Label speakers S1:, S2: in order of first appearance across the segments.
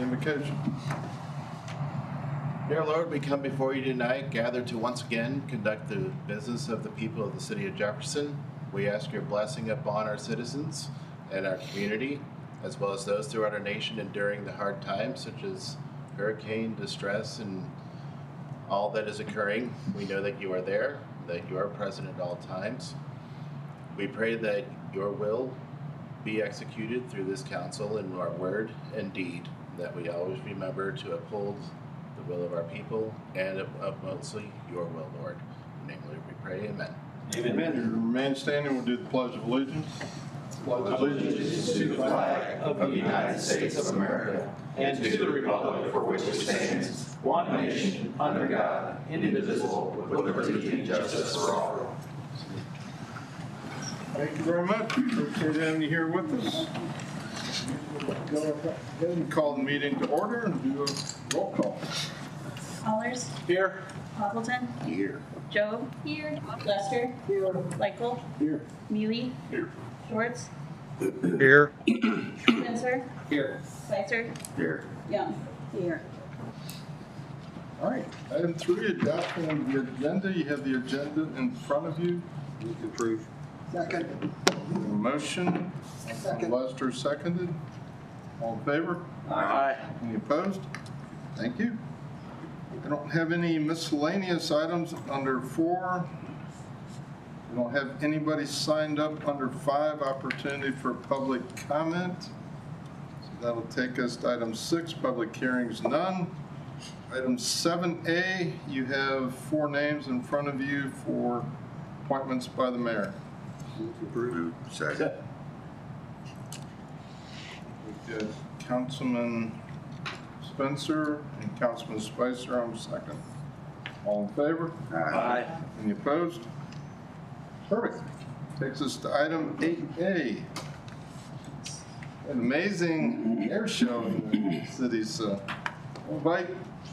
S1: invocation.
S2: Dear Lord, we come before you tonight, gathered to once again conduct the business of the people of the city of Jefferson. We ask your blessing upon our citizens and our community, as well as those throughout our nation enduring the hard times, such as hurricane distress and all that is occurring. We know that you are there, that you are present at all times. We pray that your will be executed through this council in our word and deed, that we always remember to uphold the will of our people and of mostly your will, Lord. In your name we pray, amen.
S1: Amen. Remain standing, we'll do the Pledge of Allegiance.
S3: Pledge allegiance to the flag of the United States of America and to the republic for which it stands, one nation, under God, indivisible, with liberty and justice for all.
S1: Thank you very much. Appreciate having you here with us. Go ahead and call the meeting to order and do a roll call.
S4: Allers.
S1: Here.
S4: Poppleton.
S2: Here.
S4: Joe. Here. Lester. Here. Leichel.
S1: Here.
S4: Mealy.
S1: Here.
S4: Schwartz.
S5: Here.
S4: Spencer.
S1: Here.
S4: Spicer.
S2: Here.
S4: Young. Here.
S1: All right. Item 3, adoption of the agenda. You have the agenda in front of you.
S5: Move to approve.
S6: Second.
S1: Motion.
S6: Second.
S1: Lester seconded. All in favor?
S5: Aye.
S1: Any opposed? Thank you. I don't have any miscellaneous items under 4. I don't have anybody signed up under 5, opportunity for public comment. So that'll take us to item 6, public hearings, none. Item 7A, you have 4 names in front of you for appointments by the mayor.
S5: Approve. Second.
S1: We've got Councilman Spencer and Councilman Spicer on second. All in favor?
S5: Aye.
S1: Any opposed? Perfect. Takes us to item 8A. An amazing air show in the city. So I'll invite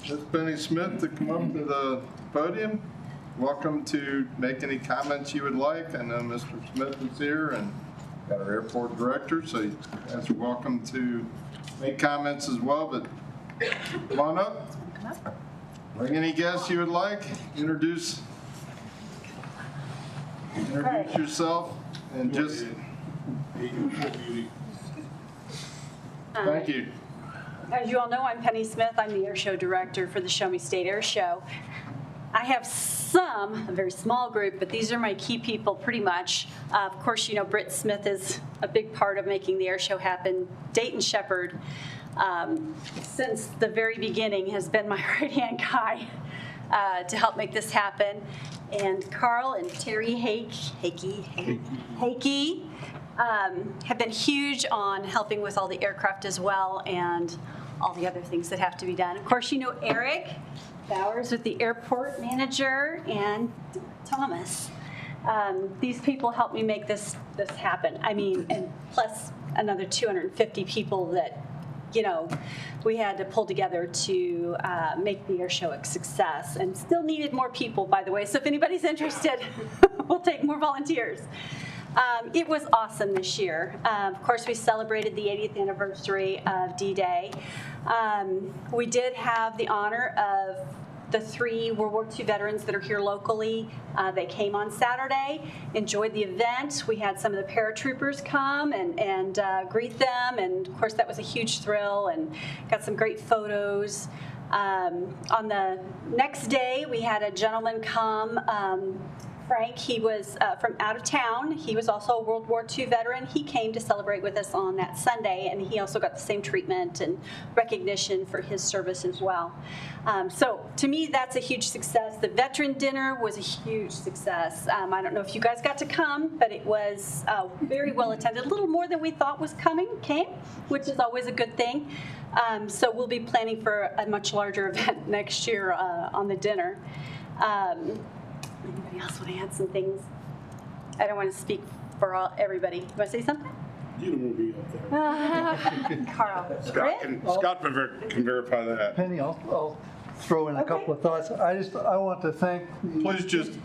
S1: Ms. Penny Smith to come up to the podium. Welcome to make any comments you would like. I know Mr. Smith is here and got our airport director, so you guys are welcome to make comments as well, but come on up. Bring any guests you would like. Introduce yourself and just, thank you.
S7: As you all know, I'm Penny Smith. I'm the air show director for the Show Me State Air Show. I have a very small group, but these are my key people pretty much. Of course, you know, Britt Smith is a big part of making the air show happen. Dayton Shepard, since the very beginning, has been my right-hand guy to help make this happen. And Carl and Terry Hakey have been huge on helping with all the aircraft as well and all the other things that have to be done. Of course, you know Eric Bowers with the airport manager and Thomas. These people helped me make this happen. I mean, and plus another 250 people that, you know, we had to pull together to make the air show a success, and still needed more people, by the way. So if anybody's interested, we'll take more volunteers. It was awesome this year. Of course, we celebrated the 80th anniversary of D-Day. We did have the honor of the 3 World War II veterans that are here locally. They came on Saturday, enjoyed the event. We had some of the paratroopers come and greet them, and of course that was a huge thrill, and got some great photos. On the next day, we had a gentleman come, Frank. He was from out of town. He was also a World War II veteran. He came to celebrate with us on that Sunday, and he also got the same treatment and recognition for his service as well. So to me, that's a huge success. The veteran dinner was a huge success. I don't know if you guys got to come, but it was very well attended. A little more than we thought was came, which is always a good thing. So we'll be planning for a much larger event next year on the dinner. Anybody else want to add some things? I don't want to speak for everybody. You want to say something?
S1: You don't be up there.
S7: Carl.
S1: Scott can verify that.
S6: Penny, I'll throw in a couple of thoughts. I want to thank.
S1: Please just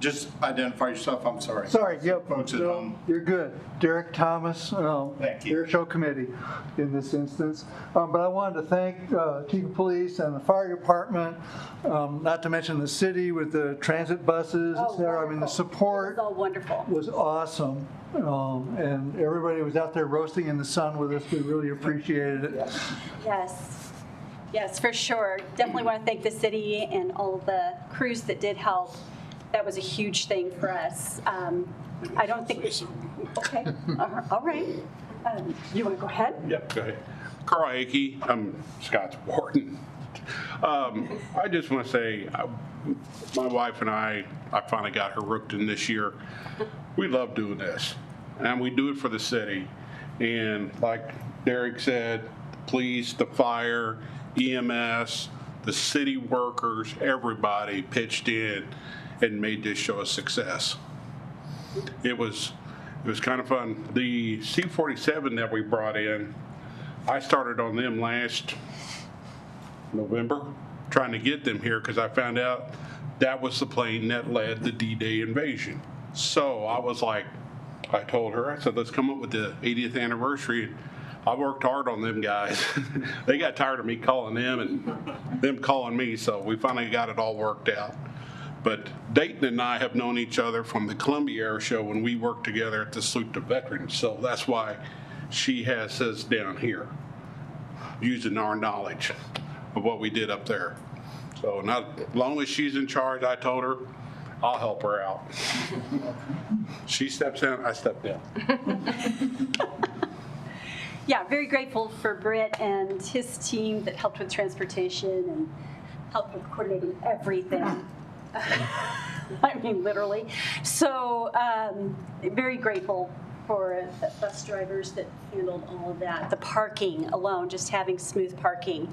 S1: just identify yourself, I'm sorry.
S6: Sorry, yep.
S1: Folks at
S6: No,
S1: home.
S6: you're good. Derek Thomas,
S1: Thank you.
S6: Air Show Committee in this instance. But I wanted to thank Chief of Police and the fire department, not to mention the city with the transit buses, et cetera. I mean, the support
S7: It was all wonderful.
S6: was awesome. And everybody was out there roasting in the sun with us. We really appreciated it.
S7: Yes, yes, for sure. Definitely want to thank the city and all the crews that did help. That was a huge thing for us. I don't think, okay, all right. You want to go ahead?
S8: Yep, go ahead. Carl Akey, I'm Scott's warden. I just want to say, my wife and I finally got her hooked in this year. We love doing this, and we do it for the city. And like Derek said, police, the fire, EMS, the city workers, everybody pitched in and made this show a success. It was kind of fun. The C-47 that we brought in, I started on them last November, trying to get them here because I found out that was the plane that led the D-Day invasion. So I was like, I told her, I said, let's come up with the 80th anniversary. I worked hard on them guys. They got tired of me calling them and them calling me, so we finally got it all worked out. But Dayton and I have known each other from the Columbia Air Show when we worked together at the Salute to Veterans. So that's why she has us down here, using our knowledge of what we did up there. So not as long as she's in charge, I told her, I'll help her out. She steps in, I step down.
S7: Yeah, very grateful for Britt and his team that helped with transportation and helped with coordinating everything. I mean, literally. So very grateful for the bus drivers that handled all of that. The parking alone, just having smooth parking,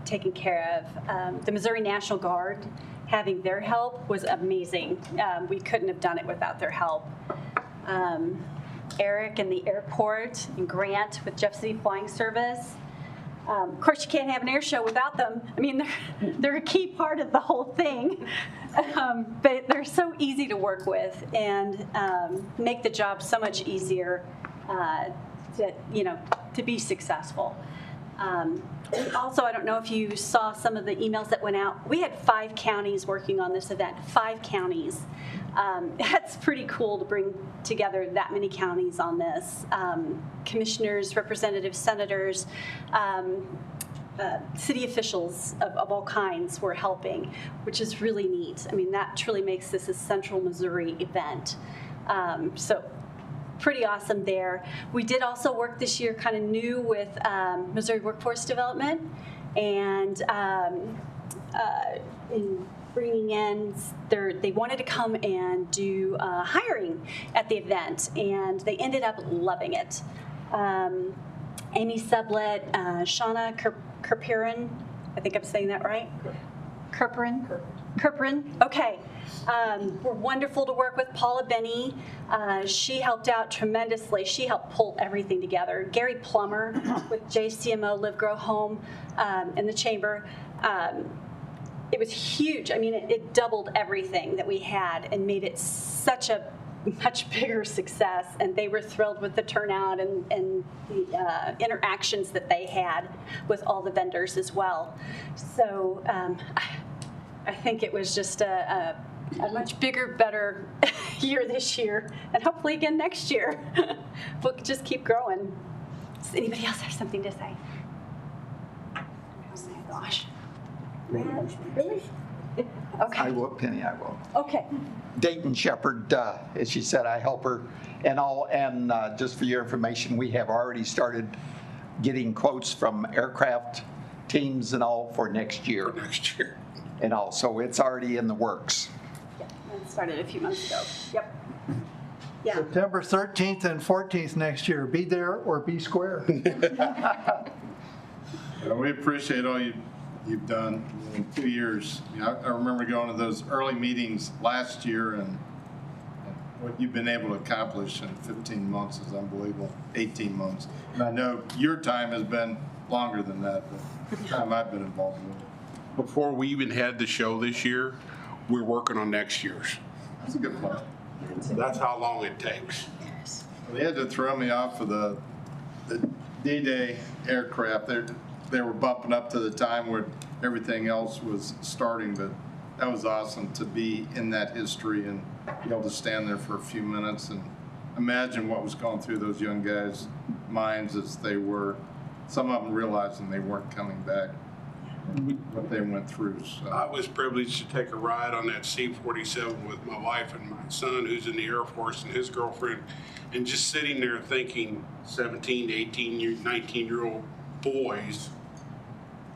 S7: taken care of. The Missouri National Guard, having their help was amazing. We couldn't have done it without their help. Eric and the airport, and Grant with Jeff City Flying Service. Of course, you can't have an air show without them. I mean, they're a key part of the whole thing. But they're so easy to work with and make the job so much easier to be successful. Also, I don't know if you saw some of the emails that went out. We had 5 counties working on this event, 5 counties. That's pretty cool to bring together that many counties on this. Commissioners, representatives, senators, city officials of all kinds were helping, which is really neat. I mean, that truly makes this a Central Missouri event. So pretty awesome there. We did also work this year kind of new with Missouri Workforce Development and in bringing in, they wanted to come and do hiring at the event, and they ended up loving it. Amy Sublet, Shauna Kerperin, I think I'm saying that right? Kerperin, okay. Were wonderful to work with. Paula Benny, she helped out tremendously. She helped pull everything together. Gary Plummer with JCMO Live Grow Home in the chamber. It was huge. I mean, it doubled everything that we had and made it such a much bigger success, and they were thrilled with the turnout and the interactions that they had with all the vendors as well. So I think it was just a much bigger, better year this year, and hopefully again next year. We'll just keep growing. Does anybody else have something to say? Oh my gosh. Really? Okay.
S9: I will, Penny, I will.
S7: Okay.
S9: Dayton Shepherd, as she said, I help her and all. And just for your information, we have already started getting quotes from aircraft teams and all for next year.
S8: Next year.
S9: And all, so it's already in the works.
S7: Yeah, it started a few months ago. Yep. Yeah.
S6: September 13th and 14th next year. Be there or be square.
S1: We appreciate all you've done in 2 years. I remember going to those early meetings last year, and what you've been able to accomplish in 15 months is unbelievable. 18 months. And I know your time has been longer than that, but the time I've been involved with it.
S8: Before we even had the show this year, we're working on next year's.
S1: That's a good plan.
S8: That's how long it takes.
S1: They had to throw me off of the D-Day aircraft. They were bumping up to the time where everything else was starting, but that was awesome to be in that history and be able to stand there for a few minutes and imagine what was going through those young guys' minds as they were, some of them realizing they weren't coming back, what they went through. So.
S8: I was privileged to take a ride on that C-47 with my wife and my son, who's in the Air Force, and his girlfriend, and just sitting there thinking 17, 18, 19-year-old boys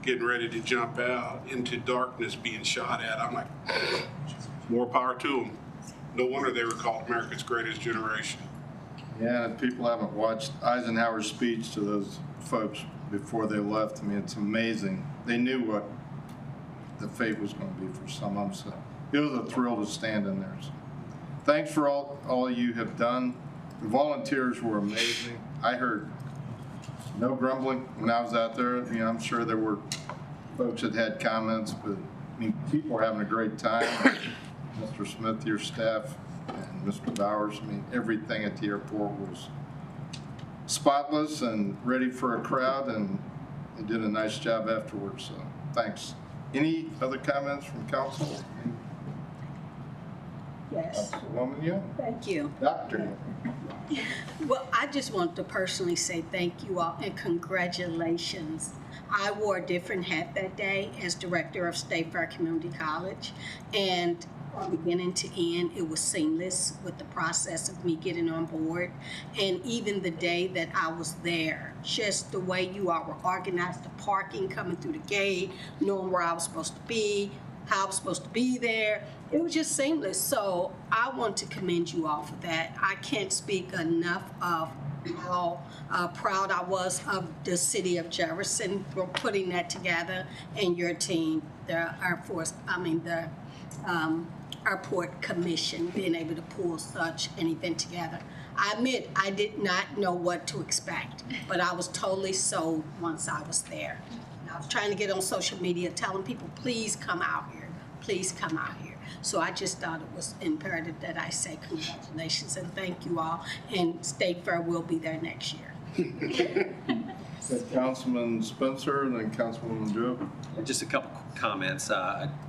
S8: getting ready to jump out into darkness being shot at. I'm like, more power to them. No wonder they were called America's Greatest Generation.
S1: Yeah, and people haven't watched Eisenhower's speech to those folks before they left. I mean, it's amazing. They knew what the fate was going to be for some of them, so it was a thrill to stand in there. So thanks for all you have done. The volunteers were amazing. I heard no grumbling when I was out there. You know, I'm sure there were folks that had comments, but I mean, people were having a great time. Mr. Smith, your staff, and Mr. Bowers, I mean, everything at the airport was spotless and ready for a crowd, and they did a nice job afterwards, so thanks. Any other comments from council?
S10: Yes.
S1: Councilwoman Young?
S10: Thank you.
S1: Doctor?
S10: Well, I just want to personally say thank you all and congratulations. I wore a different hat that day as director of State Fair Community College, and from beginning to end, it was seamless with the process of me getting on board. And even the day that I was there, just the way you all were organized, the parking, coming through the gate, knowing where I was supposed to be, how I was supposed to be there, it was just seamless. So I want to commend you all for that. I can't speak enough of how proud I was of the city of Jefferson for putting that together, and your team, the Air Force, the Airport Commission, being able to pull such an event together. I admit I did not know what to expect, but I was totally sold once I was there. And I was trying to get on social media telling people, please come out here, please come out here. So I just thought it was imperative that I say congratulations and thank you all, and State Fair will be there next year.
S1: Councilman Spencer and then Councilwoman Jobe.
S3: Just a couple comments.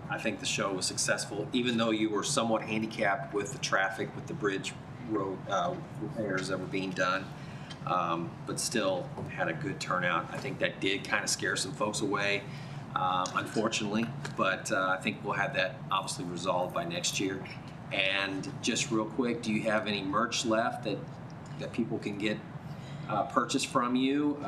S3: I think the show was successful, even though you were somewhat handicapped with the traffic, with the bridge road repairs that were being done, but still had a good turnout. I think that did kind of scare some folks away, unfortunately, but I think we'll have that obviously resolved by next year. And just real quick, do you have any merch left that people can get purchased from you?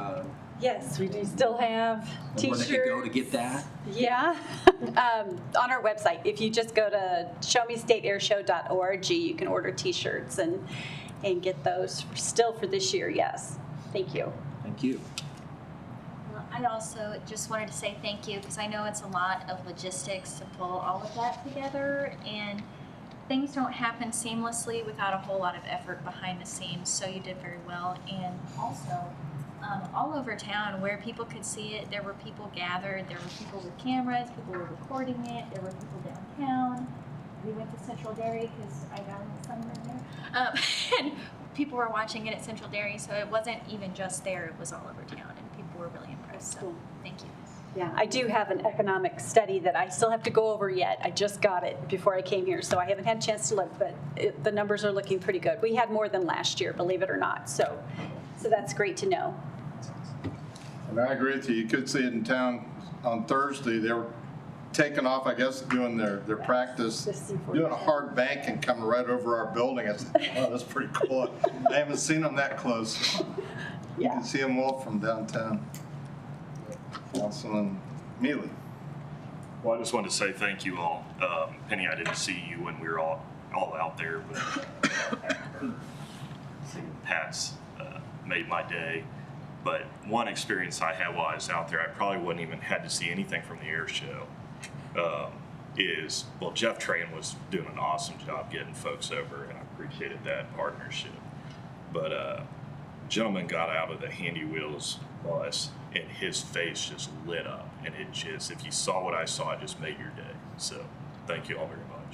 S7: Yes, we do still have T-shirts.
S3: Where they could go to get that?
S7: Yeah, on our website. If you just go to showmestateairshow.org, you can order T-shirts and get those still for this year. Yes, thank you.
S3: Thank you.
S11: Well, I also just wanted to say thank you because I know it's a lot of logistics to pull all of that together, and things don't happen seamlessly without a whole lot of effort behind the scenes. So you did very well, and also. All over town where people could see it, there were people gathered, there were people with cameras, people were recording it, there were people downtown. We went to Central Dairy because I got in the summer in there. And people were watching it at Central Dairy, so it wasn't even just there, it was all over town, and people were really impressed, so thank you.
S7: Yeah, I do have an economic study that I still have to go over yet. I just got it before I came here, so I haven't had a chance to look, but the numbers are looking pretty good. We had more than last year, believe it or not, so that's great to know.
S1: And I agree with you. You could see it in town on Thursday. They were taking off, I guess, doing their practice, doing a hard bank and coming right over our building. I said, oh, that's pretty cool. I haven't seen them that close. You can see them well from downtown. Councilman Mealy.
S12: Well, I just wanted to say thank you all. Penny, I didn't see you when we were all out there, but seeing Pat's made my day. But one experience I had while I was out there, I probably wouldn't even had to see anything from the air show, Jeff Train was doing an awesome job getting folks over, and I appreciated that partnership. But a gentleman got out of the Handy Wheels bus, and his face just lit up. And it just, if you saw what I saw, it just made your day. So thank you all very much.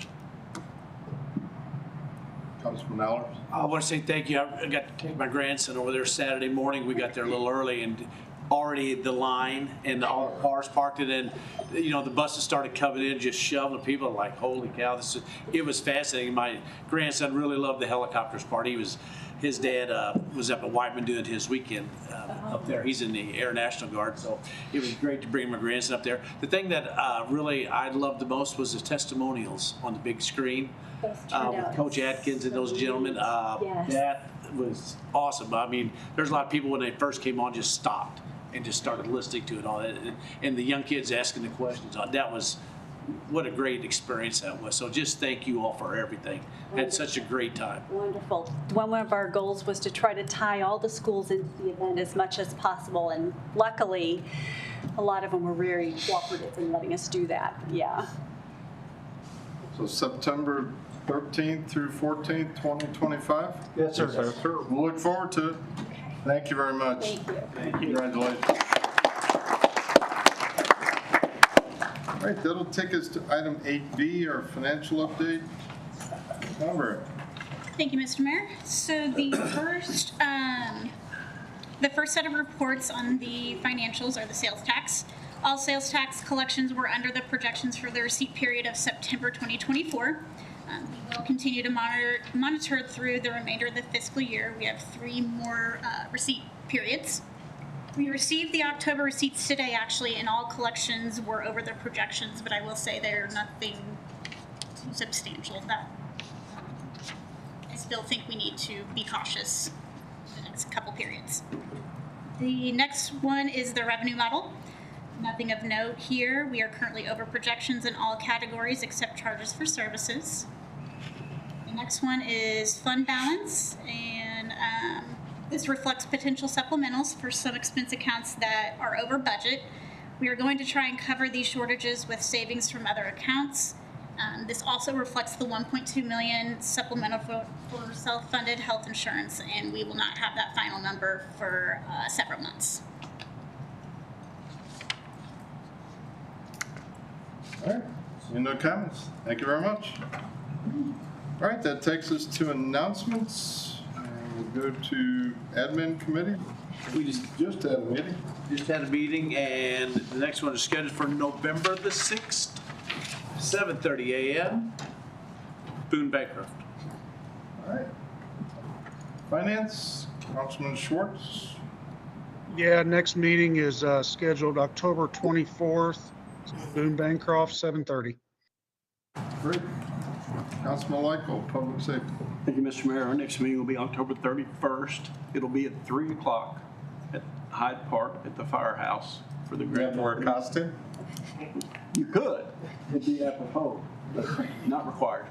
S1: Councilman Allers.
S3: I want to say thank you. I got to take my grandson over there Saturday morning. We got there a little early and already the line and all the cars parked it in. You know, the buses started coming in, just shoveling. People are like, holy cow, it was fascinating. My grandson really loved the helicopters part. His dad was up at Whiteman doing his weekend up there. He's in the Air National Guard, so it was great to bring my grandson up there. The thing that really I loved the most was the testimonials on the big screen with Coach Atkins and those gentlemen.
S7: Yes.
S3: That was awesome. I mean, there's a lot of people when they first came on just stopped and just started listening to it all, and the young kids asking the questions. That was what a great experience that was. So just thank you all for everything. Had such a great time.
S7: Wonderful. One of our goals was to try to tie all the schools into the event as much as possible, and luckily, a lot of them were very cooperative in letting us do that. Yeah.
S1: So September 13th through 14th, 2025?
S6: Yes, sir.
S1: Yes, sir. We'll look forward to it. Thank you very much.
S7: Thank you.
S3: Thank you.
S1: Congratulations. All right, that'll take us to item 8B, our financial update. Cover.
S4: Thank you, Mr. Mayor. So the first set of reports on the financials are the sales tax. All sales tax collections were under the projections for the receipt period of September 2024. We will continue to monitor through the remainder of the fiscal year. We have 3 more receipt periods. We received the October receipts today, actually, and all collections were over their projections, but I will say they're nothing too substantial. That I still think we need to be cautious in the next couple periods. The next one is the revenue model. Nothing of note here. We are currently over projections in all categories except charges for services. The next one is fund balance, and this reflects potential supplementals for some expense accounts that are over budget. We are going to try and cover these shortages with savings from other accounts. This also reflects the $1.2 million supplemental for self-funded health insurance, and we will not have that final number for several months.
S1: All right, seeing no comments. Thank you very much. All right, that takes us to announcements. We'll go to admin committee. We just had a meeting.
S3: Just had a meeting, and the next one is scheduled for November the 6th, 7:30 a.m. Boone Bancroft.
S1: All right. Finance, Councilman Schwartz.
S13: Yeah, next meeting is scheduled October 24th, Boone Bancroft, 7:30.
S1: Great. Councilman Leichel, Public Safety.
S14: Thank you, Mr. Mayor. Our next meeting will be October 31st. It'll be at 3 o'clock at Hyde Park at the firehouse for the grand.
S1: Wear a costume?
S14: You could. It'd be apropos, but not required.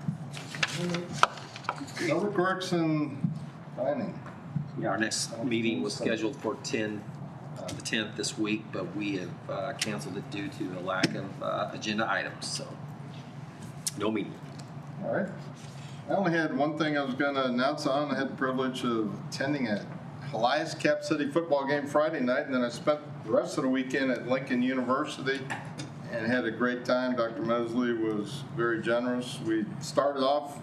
S1: Public Works and Planning.
S15: Yeah, our next meeting was scheduled for the 10th this week, but we have canceled it due to a lack of agenda items, so no meeting.
S1: All right. I only had one thing I was going to announce on. I had the privilege of attending a Elias Cap City football game Friday night, and then I spent the rest of the weekend at Lincoln University and had a great time. Dr. Mosley was very generous. We started off,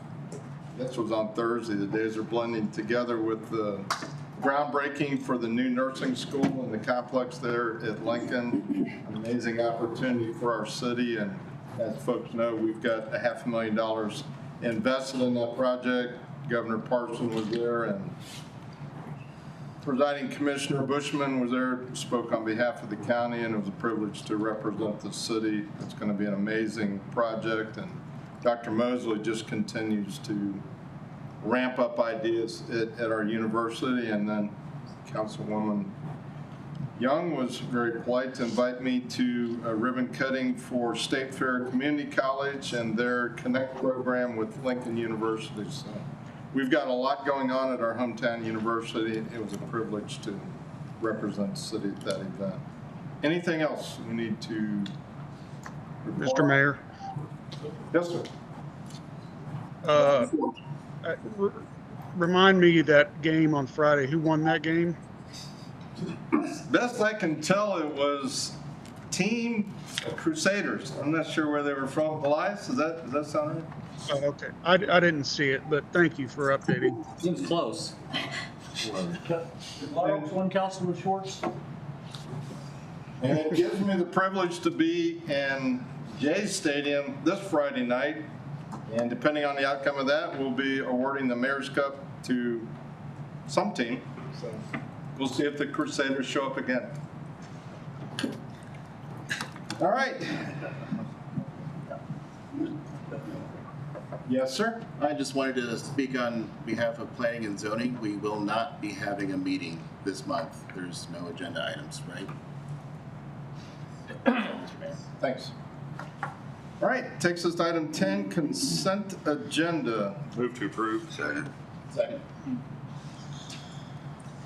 S1: this was on Thursday, the days are blending together, with the groundbreaking for the new nursing school in the complex there at Lincoln. Amazing opportunity for our city, and as folks know, we've got $500,000 invested in that project. Governor Parson was there, and Presiding Commissioner Bushman was there, spoke on behalf of the county, and it was a privilege to represent the city. It's going to be an amazing project, and Dr. Mosley just continues to ramp up ideas at our university. And then Councilwoman Young was very polite to invite me to a ribbon cutting for State Fair Community College and their Connect program with Lincoln University. So we've got a lot going on at our hometown university. It was a privilege to represent the city at that event. Anything else we need to report?
S13: Mr. Mayor.
S1: Yes, sir.
S13: Remind me that game on Friday. Who won that game?
S1: Best I can tell, it was Team Crusaders. I'm not sure where they were from. Elias, does that sound right?
S13: Oh, okay. I didn't see it, but thank you for updating.
S15: Seems close.
S3: One Councilman Schwartz.
S1: And it gives me the privilege to be in Jay's Stadium this Friday night. And depending on the outcome of that, we'll be awarding the Mayor's Cup to some team. So we'll see if the Crusaders show up again. All right. Yes, sir?
S2: I just wanted to speak on behalf of planning and zoning. We will not be having a meeting this month. There's no agenda items, right?
S1: Thanks. All right, takes us to item 10, consent agenda.
S5: Move to approve. Second.
S1: Second.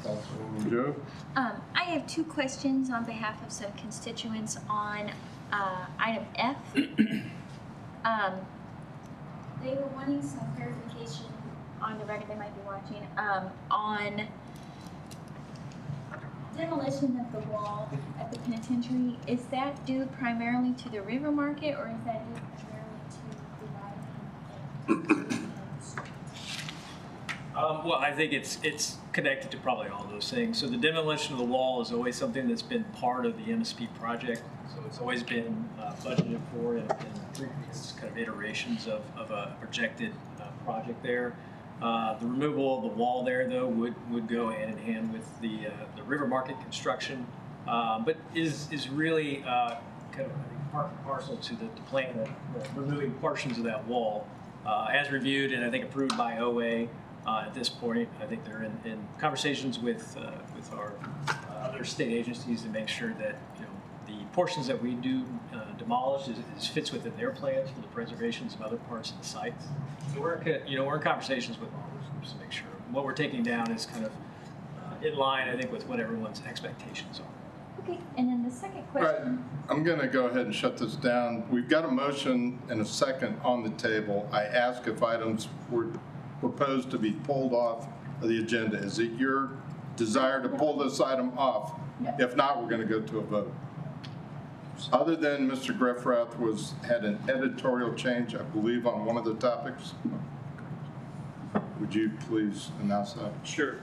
S1: Councilwoman Joe?
S11: I have two questions on behalf of some constituents on item F. They were wanting some clarification on the record, they might be watching, on demolition of the wall at the penitentiary. Is that due primarily to the river market, or is that due primarily to dividing?
S3: Well, I think it's connected to probably all those things. So the demolition of the wall is always something that's been part of the MSP project. So it's always been budgeted for in previous kind of iterations of a projected project there. The removal of the wall there, though, would go hand in hand with the river market construction, but is really kind of, I think, part and parcel to the plan of removing portions of that wall, as reviewed and I think approved by OA. At this point, I think they're in conversations with our other state agencies to make sure that the portions that we do demolish is fits within their plans for the preservations of other parts of the site. So we're in conversations with all those groups to make sure what we're taking down is kind of in line, I think, with what everyone's expectations are.
S11: Okay, and then the second
S1: All right,
S11: question.
S1: I'm going to go ahead and shut this down. We've got a motion and a second on the table. I ask if items were proposed to be pulled off of the agenda. Is it your desire to pull this item off?
S11: No.
S1: If not, we're going to go to a vote. Other than Mr. Greffrath had an editorial change, I believe, on one of the topics. Would you please announce that?
S14: Sure.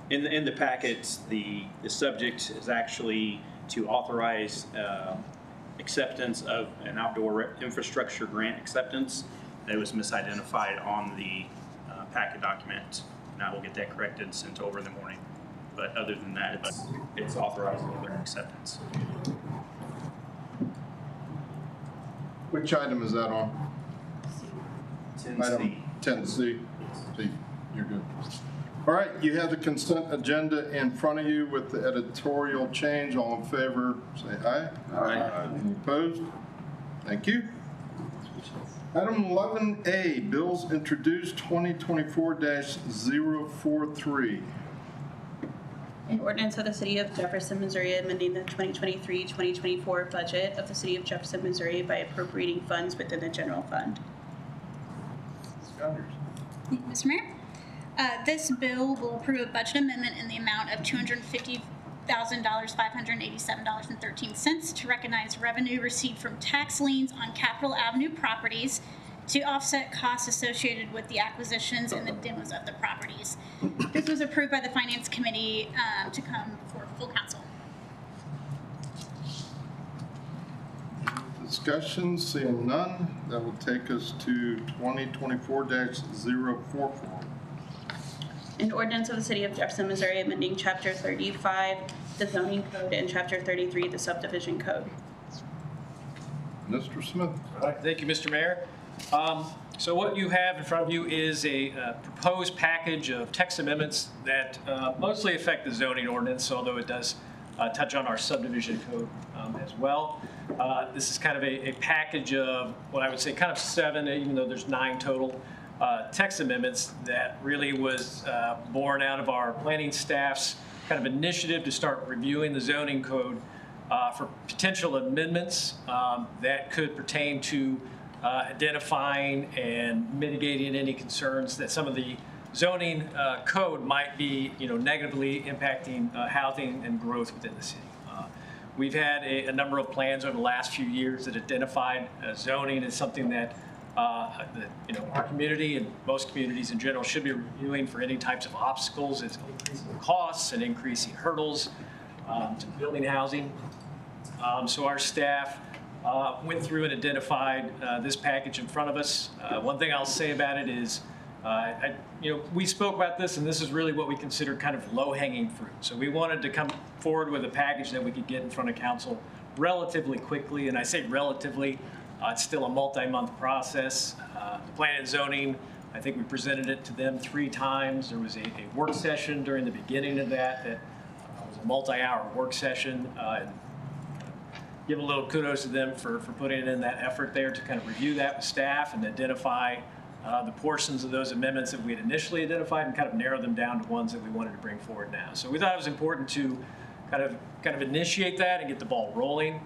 S14: In the packet, the subject is actually to authorize acceptance of an outdoor infrastructure grant acceptance that was misidentified on the packet document. And I will get that corrected and sent over in the morning. But other than that, it's authorized for acceptance.
S1: Which item is that on?
S14: 10C.
S1: Item 10C. See, you're good. All right, you have the consent agenda in front of you with the editorial change. All in favor, say aye.
S5: Aye.
S1: Any opposed? Thank you. Item 11A, bills introduced 2024-043.
S16: An ordinance of the City of Jefferson, Missouri, amending the 2023-2024 budget of the City of Jefferson, Missouri by appropriating funds within the general fund.
S4: Mr. Mayor, this bill will approve a budget amendment in the amount of $250,587.13 to recognize revenue received from tax liens on Capitol Avenue properties to offset costs associated with the acquisitions and the demos of the properties. This was approved by the Finance Committee to come before full council.
S1: Discussion, seeing none, that will take us to 2024-044.
S16: An ordinance of the City of Jefferson, Missouri, amending Chapter 35, the zoning code, and Chapter 33, the subdivision code.
S1: Mr. Smith.
S3: All right, thank you, Mr. Mayor. So what you have in front of you is a proposed package of text amendments that mostly affect the zoning ordinance, although it does touch on our subdivision code as well. This is kind of a package of what I would say kind of 7, even though there's 9 total text amendments that really was born out of our planning staff's kind of initiative to start reviewing the zoning code for potential amendments that could pertain to identifying and mitigating any concerns that some of the zoning code might be, negatively impacting housing and growth within the city.
S17: we've had a number of plans over the last few years that identified zoning as something that our community and most communities in general should be reviewing for any types of obstacles. It's increasing costs and increasing hurdles to building housing. So our staff went through and identified this package in front of us. One thing I'll say about it is, we spoke about this, and this is really what we consider kind of low-hanging fruit. So we wanted to come forward with a package that we could get in front of council relatively quickly, and I say relatively. It's still a multi-month process. The plan and zoning, I think we presented it to them 3 times. There was a work session during the beginning of that was a multi-hour work session. And give a little kudos to them for putting in that effort there to kind of review that with staff and identify the portions of those amendments that we had initially identified and kind of narrow them down to ones that we wanted to bring forward now. So we thought it was important to kind of initiate that and get the ball rolling.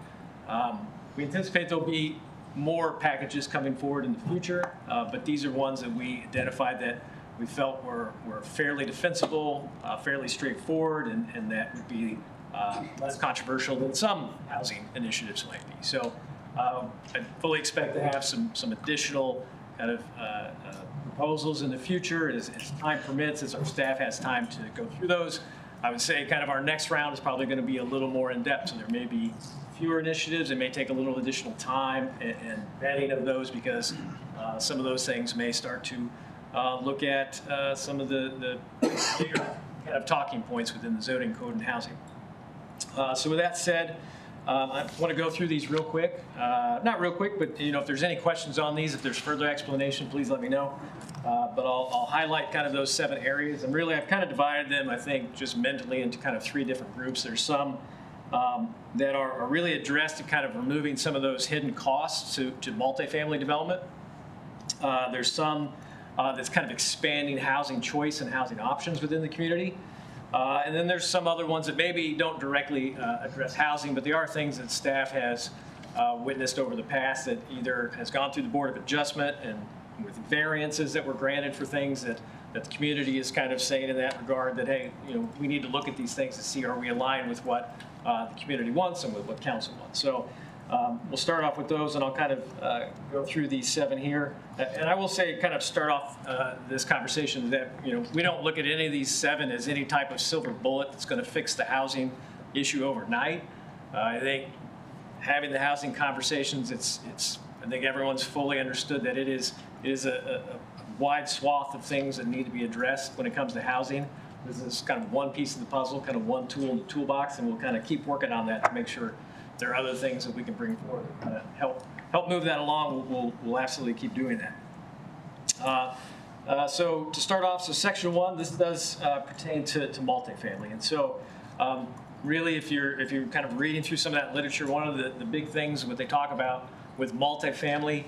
S17: We anticipate there'll be more packages coming forward in the future, but these are ones that we identified that we felt were fairly defensible, fairly straightforward, and that would be less controversial than some housing initiatives might be. So I fully expect to have some additional kind of proposals in the future as time permits, as our staff has time to go through those. I would say kind of our next round is probably going to be a little more in-depth, so there may be fewer initiatives. It may take a little additional time and vetting of those because some of those things may start to look at some of the bigger kind of talking points within the zoning code and housing. So with that said, I want to go through these real quick. Not real quick, but if there's any questions on these, if there's further explanation, please let me know. But I'll highlight kind of those 7 areas. And really, I've kind of divided them, I think, just mentally into kind of 3 different groups. There's some that are really addressed to kind of removing some of those hidden costs to multifamily development. There's some that's kind of expanding housing choice and housing options within the community. And then there's some other ones that maybe don't directly address housing, but they are things that staff has witnessed over the past that either has gone through the Board of Adjustment and with variances that were granted for things that the community is kind of saying in that regard that, hey, we need to look at these things to see are we aligned with what the community wants and with what council wants. So we'll start off with those, and I'll kind of go through these 7 here. And I will say, kind of start off this conversation that we don't look at any of these 7 as any type of silver bullet that's going to fix the housing issue overnight. I think having the housing conversations, I think everyone's fully understood that it is a wide swath of things that need to be addressed when it comes to housing. This is kind of one piece of the puzzle, kind of one tool in the toolbox, and we'll kind of keep working on that to make sure there are other things that we can bring forward that kind of help move that along. We'll absolutely keep doing that. So to start off, so section 1, this does pertain to multifamily, and so really, if you're kind of reading through some of that literature, one of the big things what they talk about with multifamily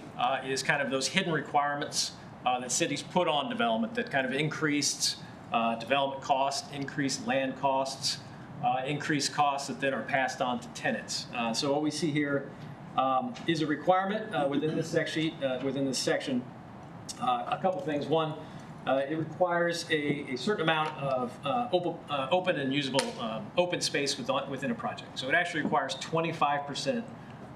S17: is kind of those hidden requirements that cities put on development that kind of increased development costs, increased land costs, increased costs that then are passed on to tenants. So what we see here is a requirement within this section. A couple things. One, it requires a certain amount of open and usable open space within a project. So it actually requires 25%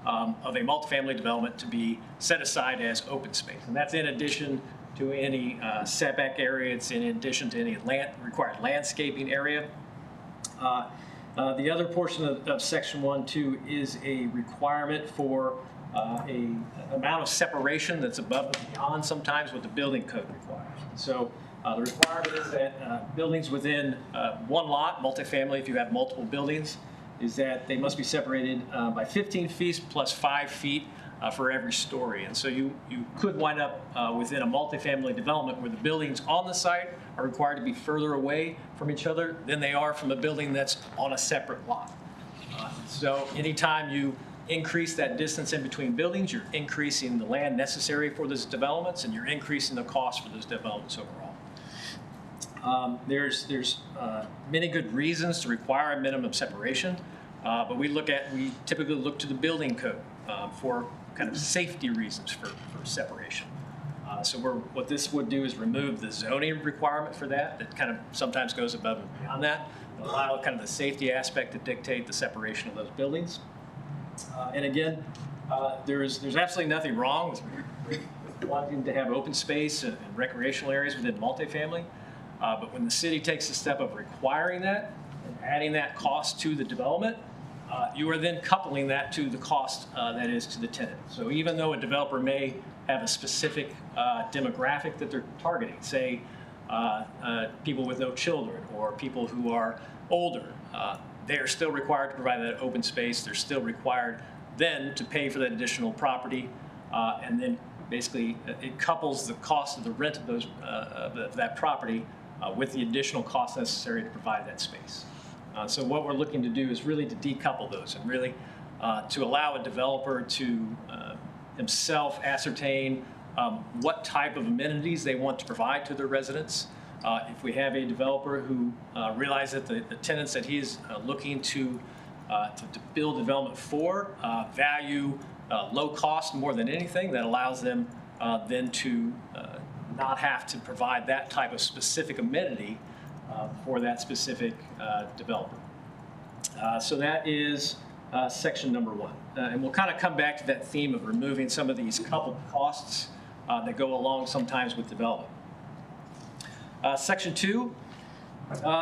S17: of a multifamily development to be set aside as open space, and that's in addition to any setback area. It's in addition to any required landscaping area. The other portion of section 1, too, is a requirement for a amount of separation that's above and beyond sometimes what the building code requires. So the requirement is that buildings within one lot, multifamily, if you have multiple buildings, is that they must be separated by 15 feet plus 5 feet for every story. And so you could wind up within a multifamily development where the buildings on the site are required to be further away from each other than they are from a building that's on a separate lot. So anytime you increase that distance in between buildings, you're increasing the land necessary for those developments, and you're increasing the cost for those developments overall. There's many good reasons to require a minimum separation, but we typically look to the building code for kind of safety reasons for separation. So what this would do is remove the zoning requirement for that kind of sometimes goes above and beyond that, and allow kind of the safety aspect to dictate the separation of those buildings. And again, there's absolutely nothing wrong with wanting to have open space and recreational areas within multifamily. But when the city takes the step of requiring that and adding that cost to the development, you are then coupling that to the cost that is to the tenant. So even though a developer may have a specific demographic that they're targeting, say people with no children or people who are older, they are still required to provide that open space. They're still required then to pay for that additional property, and then basically it couples the cost of the rent of those of that property with the additional costs necessary to provide that space. So what we're looking to do is really to decouple those and really to allow a developer to himself ascertain what type of amenities they want to provide to their residents. If we have a developer who realizes that the tenants that he's looking to build development for value low cost more than anything, that allows them then to not have to provide that type of specific amenity for that specific developer. So that is section number 1. And we'll kind of come back to that theme of removing some of these coupled costs that go along sometimes with development. Section 2,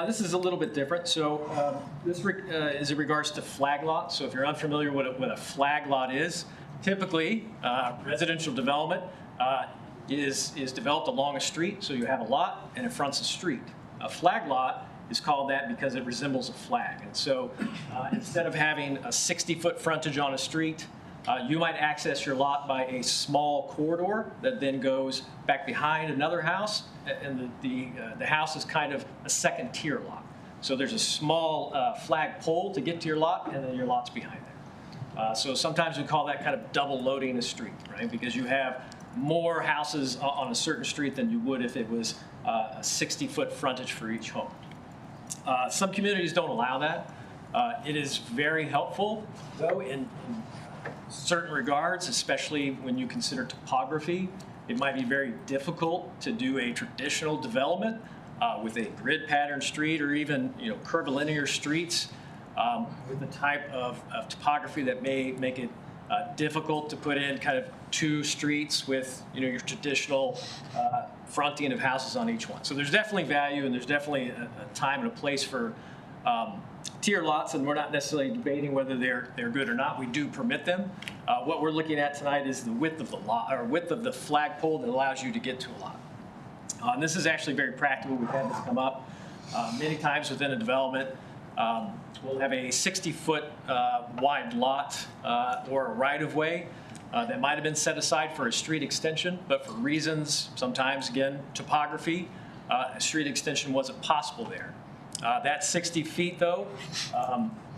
S17: this is a little bit different. So this is in regards to flag lots. So if you're unfamiliar with what a flag lot is, typically residential development is developed along a street. So you have a lot and it fronts a street. A flag lot is called that because it resembles a flag. And so instead of having a 60-foot frontage on a street, you might access your lot by a small corridor that then goes back behind another house, and the house is kind of a second tier lot. So there's a small flag pole to get to your lot, and then your lot's behind there. So sometimes we call that kind of double loading a street, right? Because you have more houses on a certain street than you would if it was a 60-foot frontage for each home. Some communities don't allow that. It is very helpful, though, in certain regards, especially when you consider topography. It might be very difficult to do a traditional development with a grid pattern street or even curvilinear streets with the type of topography that may make it difficult to put in kind of 2 streets with your traditional fronting of houses on each one. So there's definitely value, and there's definitely a time and a place for tier lots, and we're not necessarily debating whether they're good or not. We do permit them. What we're looking at tonight is the width of the lot, or width of the flagpole that allows you to get to a lot. And this is actually very practical. We've had this come up many times within a development. We'll have a 60-foot wide lot or a right-of-way that might have been set aside for a street extension, but for reasons, sometimes, again, topography, a street extension wasn't possible there. That 60 feet, though,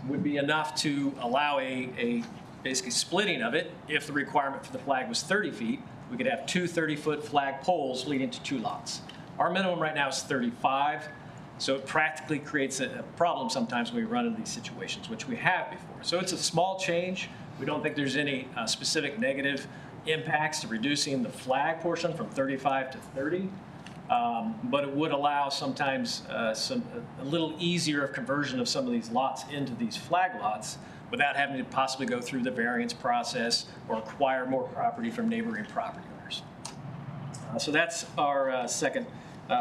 S17: would be enough to allow a basically splitting of it. If the requirement for the flag was 30 feet, we could have 2 30-foot flag poles leading to 2 lots. Our minimum right now is 35, so it practically creates a problem sometimes when we run into these situations, which we have before. So it's a small change. We don't think there's any specific negative impacts to reducing the flag portion from 35 to 30. But it would allow sometimes a little easier conversion of some of these lots into these flag lots without having to possibly go through the variance process or acquire more property from neighboring property owners. So that's our second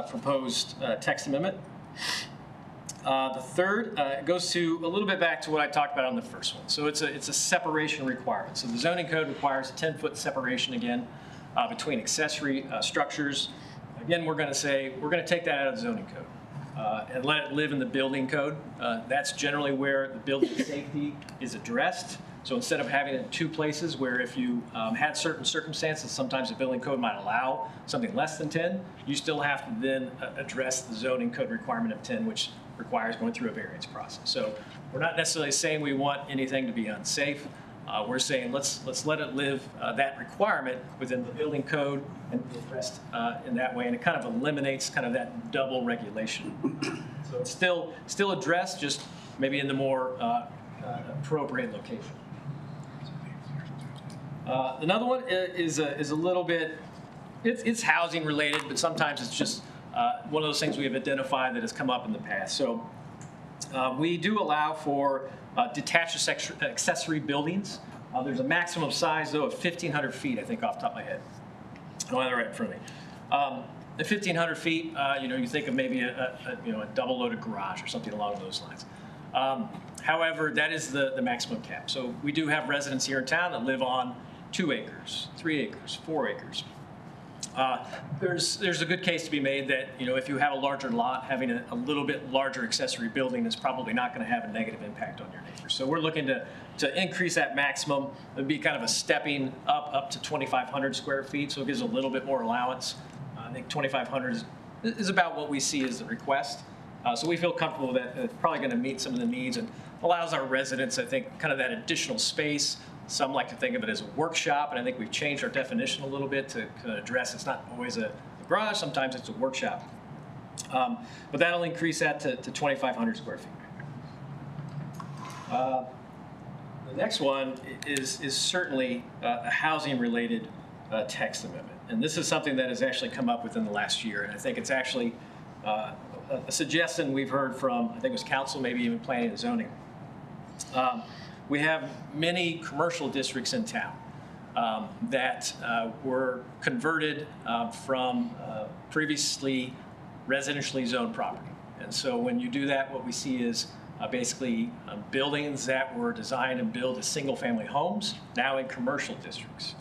S17: proposed text amendment. The third goes to a little bit back to what I talked about on the first one. So it's a separation requirement. So the zoning code requires a 10-foot separation again between accessory structures. Again, we're going to say we're going to take that out of the zoning code and let it live in the building code. That's generally where the building safety is addressed. So instead of having it in 2 places where if you had certain circumstances, sometimes the building code might allow something less than 10, you still have to then address the zoning code requirement of 10, which requires going through a variance process. So we're not necessarily saying we want anything to be unsafe. We're saying let's let it live that requirement within the building code and be addressed in that way, and it kind of eliminates kind of that double regulation. So it's still addressed, just maybe in the more appropriate location. Another one is a little bit, it's housing related, but sometimes it's just one of those things we have identified that has come up in the past. So We do allow for detached accessory buildings. There's a maximum size, though, of 1,500 feet, I think, off the top of my head. I don't have it right in front of me. At 1,500 feet, you think of maybe a double-loaded garage or something along those lines. However, that is the maximum cap. So we do have residents here in town that live on 2 acres, 3 acres, 4 acres. There's a good case to be made that, if you have a larger lot, having a little bit larger accessory building is probably not going to have a negative impact on your neighbors. So we're looking to increase that maximum. It would be kind of a stepping up to 2,500 square feet, so it gives a little bit more allowance. I think 2,500 is about what we see as the request. So we feel comfortable that it's probably going to meet some of the needs and allows our residents, I think, kind of that additional space. Some like to think of it as a workshop, and I think we've changed our definition a little bit to address it's not always a garage, sometimes it's a workshop. But that'll increase that to 2,500 square feet. The next one is certainly a housing-related text amendment. And this is something that has actually come up within the last year, and I think it's actually a suggestion we've heard from, I think it was council, maybe even planning and zoning. We have many commercial districts in town that were converted from previously residentially zoned property. And so when you do that, what we see is basically buildings that were designed and built as single-family homes, now in commercial districts.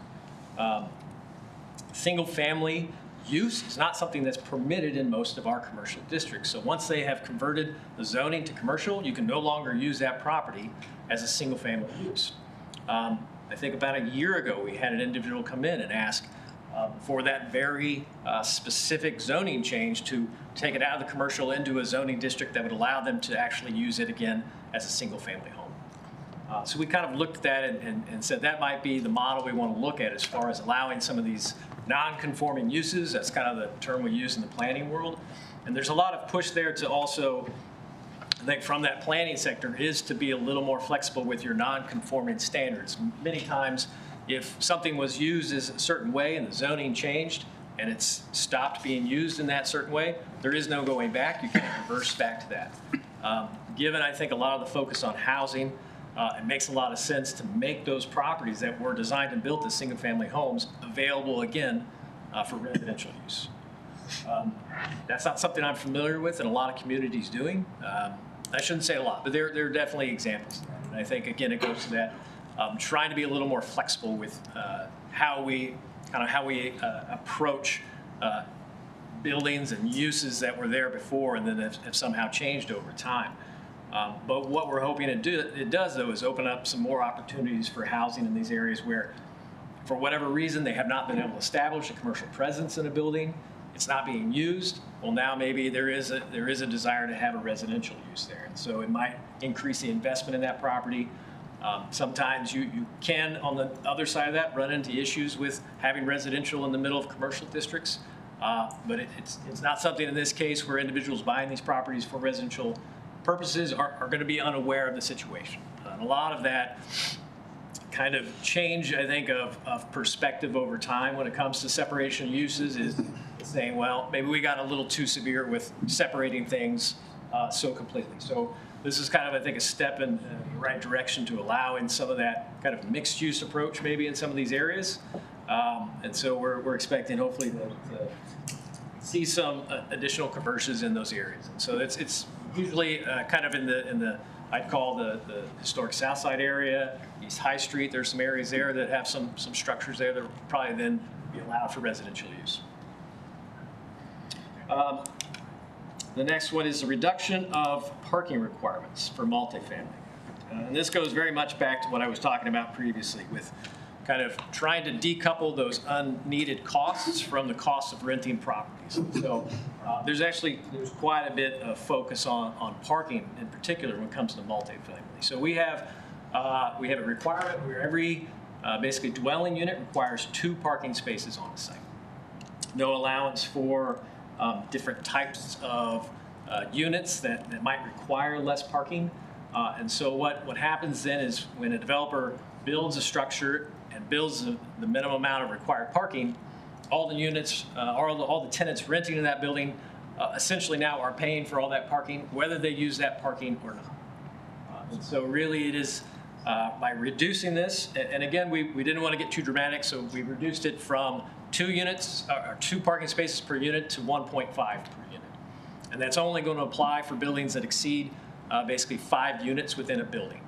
S17: Single-family use is not something that's permitted in most of our commercial districts. So once they have converted the zoning to commercial, you can no longer use that property as a single-family use. I think about a year ago, we had an individual come in and ask for that very specific zoning change to take it out of the commercial into a zoning district that would allow them to actually use it again as a single-family home. So we kind of looked at that and said that might be the model we want to look at as far as allowing some of these non-conforming uses. That's kind of the term we use in the planning world. And there's a lot of push there to also, I think from that planning sector, is to be a little more flexible with your non-conforming standards. Many times, if something was used as a certain way and the zoning changed and it's stopped being used in that certain way, there is no going back. You can't reverse back to that. Given, I think, a lot of the focus on housing, it makes a lot of sense to make those properties that were designed and built as single-family homes available again for residential use. That's not something I'm familiar with and a lot of communities doing. I shouldn't say a lot, but there are definitely examples of that. And I think, again, it goes to that trying to be a little more flexible with how we approach buildings and uses that were there before and then have somehow changed over time. But what we're hoping it does, though, is open up some more opportunities for housing in these areas where, for whatever reason, they have not been able to establish a commercial presence in a building. It's not being used. Well, now maybe there is a desire to have a residential use there. And so it might increase the investment in that property. Sometimes you can, on the other side of that, run into issues with having residential in the middle of commercial districts. But it's not something in this case where individuals buying these properties for residential purposes are going to be unaware of the situation. And a lot of that kind of change, I think, of perspective over time when it comes to separation of uses is saying, well, maybe we got a little too severe with separating things so completely. So this is kind of, I think, a step in the right direction to allow in some of that kind of mixed use approach maybe in some of these areas. And so we're expecting hopefully to see some additional conversions in those areas. And so it's usually kind of in the I'd call the historic South Side area, East High Street. There's some areas there that have some structures there that will probably then be allowed for residential use. The next one is the reduction of parking requirements for multifamily. And this goes very much back to what I was talking about previously with kind of trying to decouple those unneeded costs from the cost of renting properties. So there's quite a bit of focus on parking in particular when it comes to multifamily. So we have a requirement where every basically dwelling unit requires 2 parking spaces on the site. No allowance for different types of units that might require less parking. And so what happens then is when a developer builds a structure and builds the minimum amount of required parking, all the units, all the tenants renting in that building essentially now are paying for all that parking, whether they use that parking or not. And so really it is by reducing this, and again, we didn't want to get too dramatic, so we reduced it from 2 units, or 2 parking spaces per unit to 1.5 per unit. And that's only going to apply for buildings that exceed basically 5 units within a building.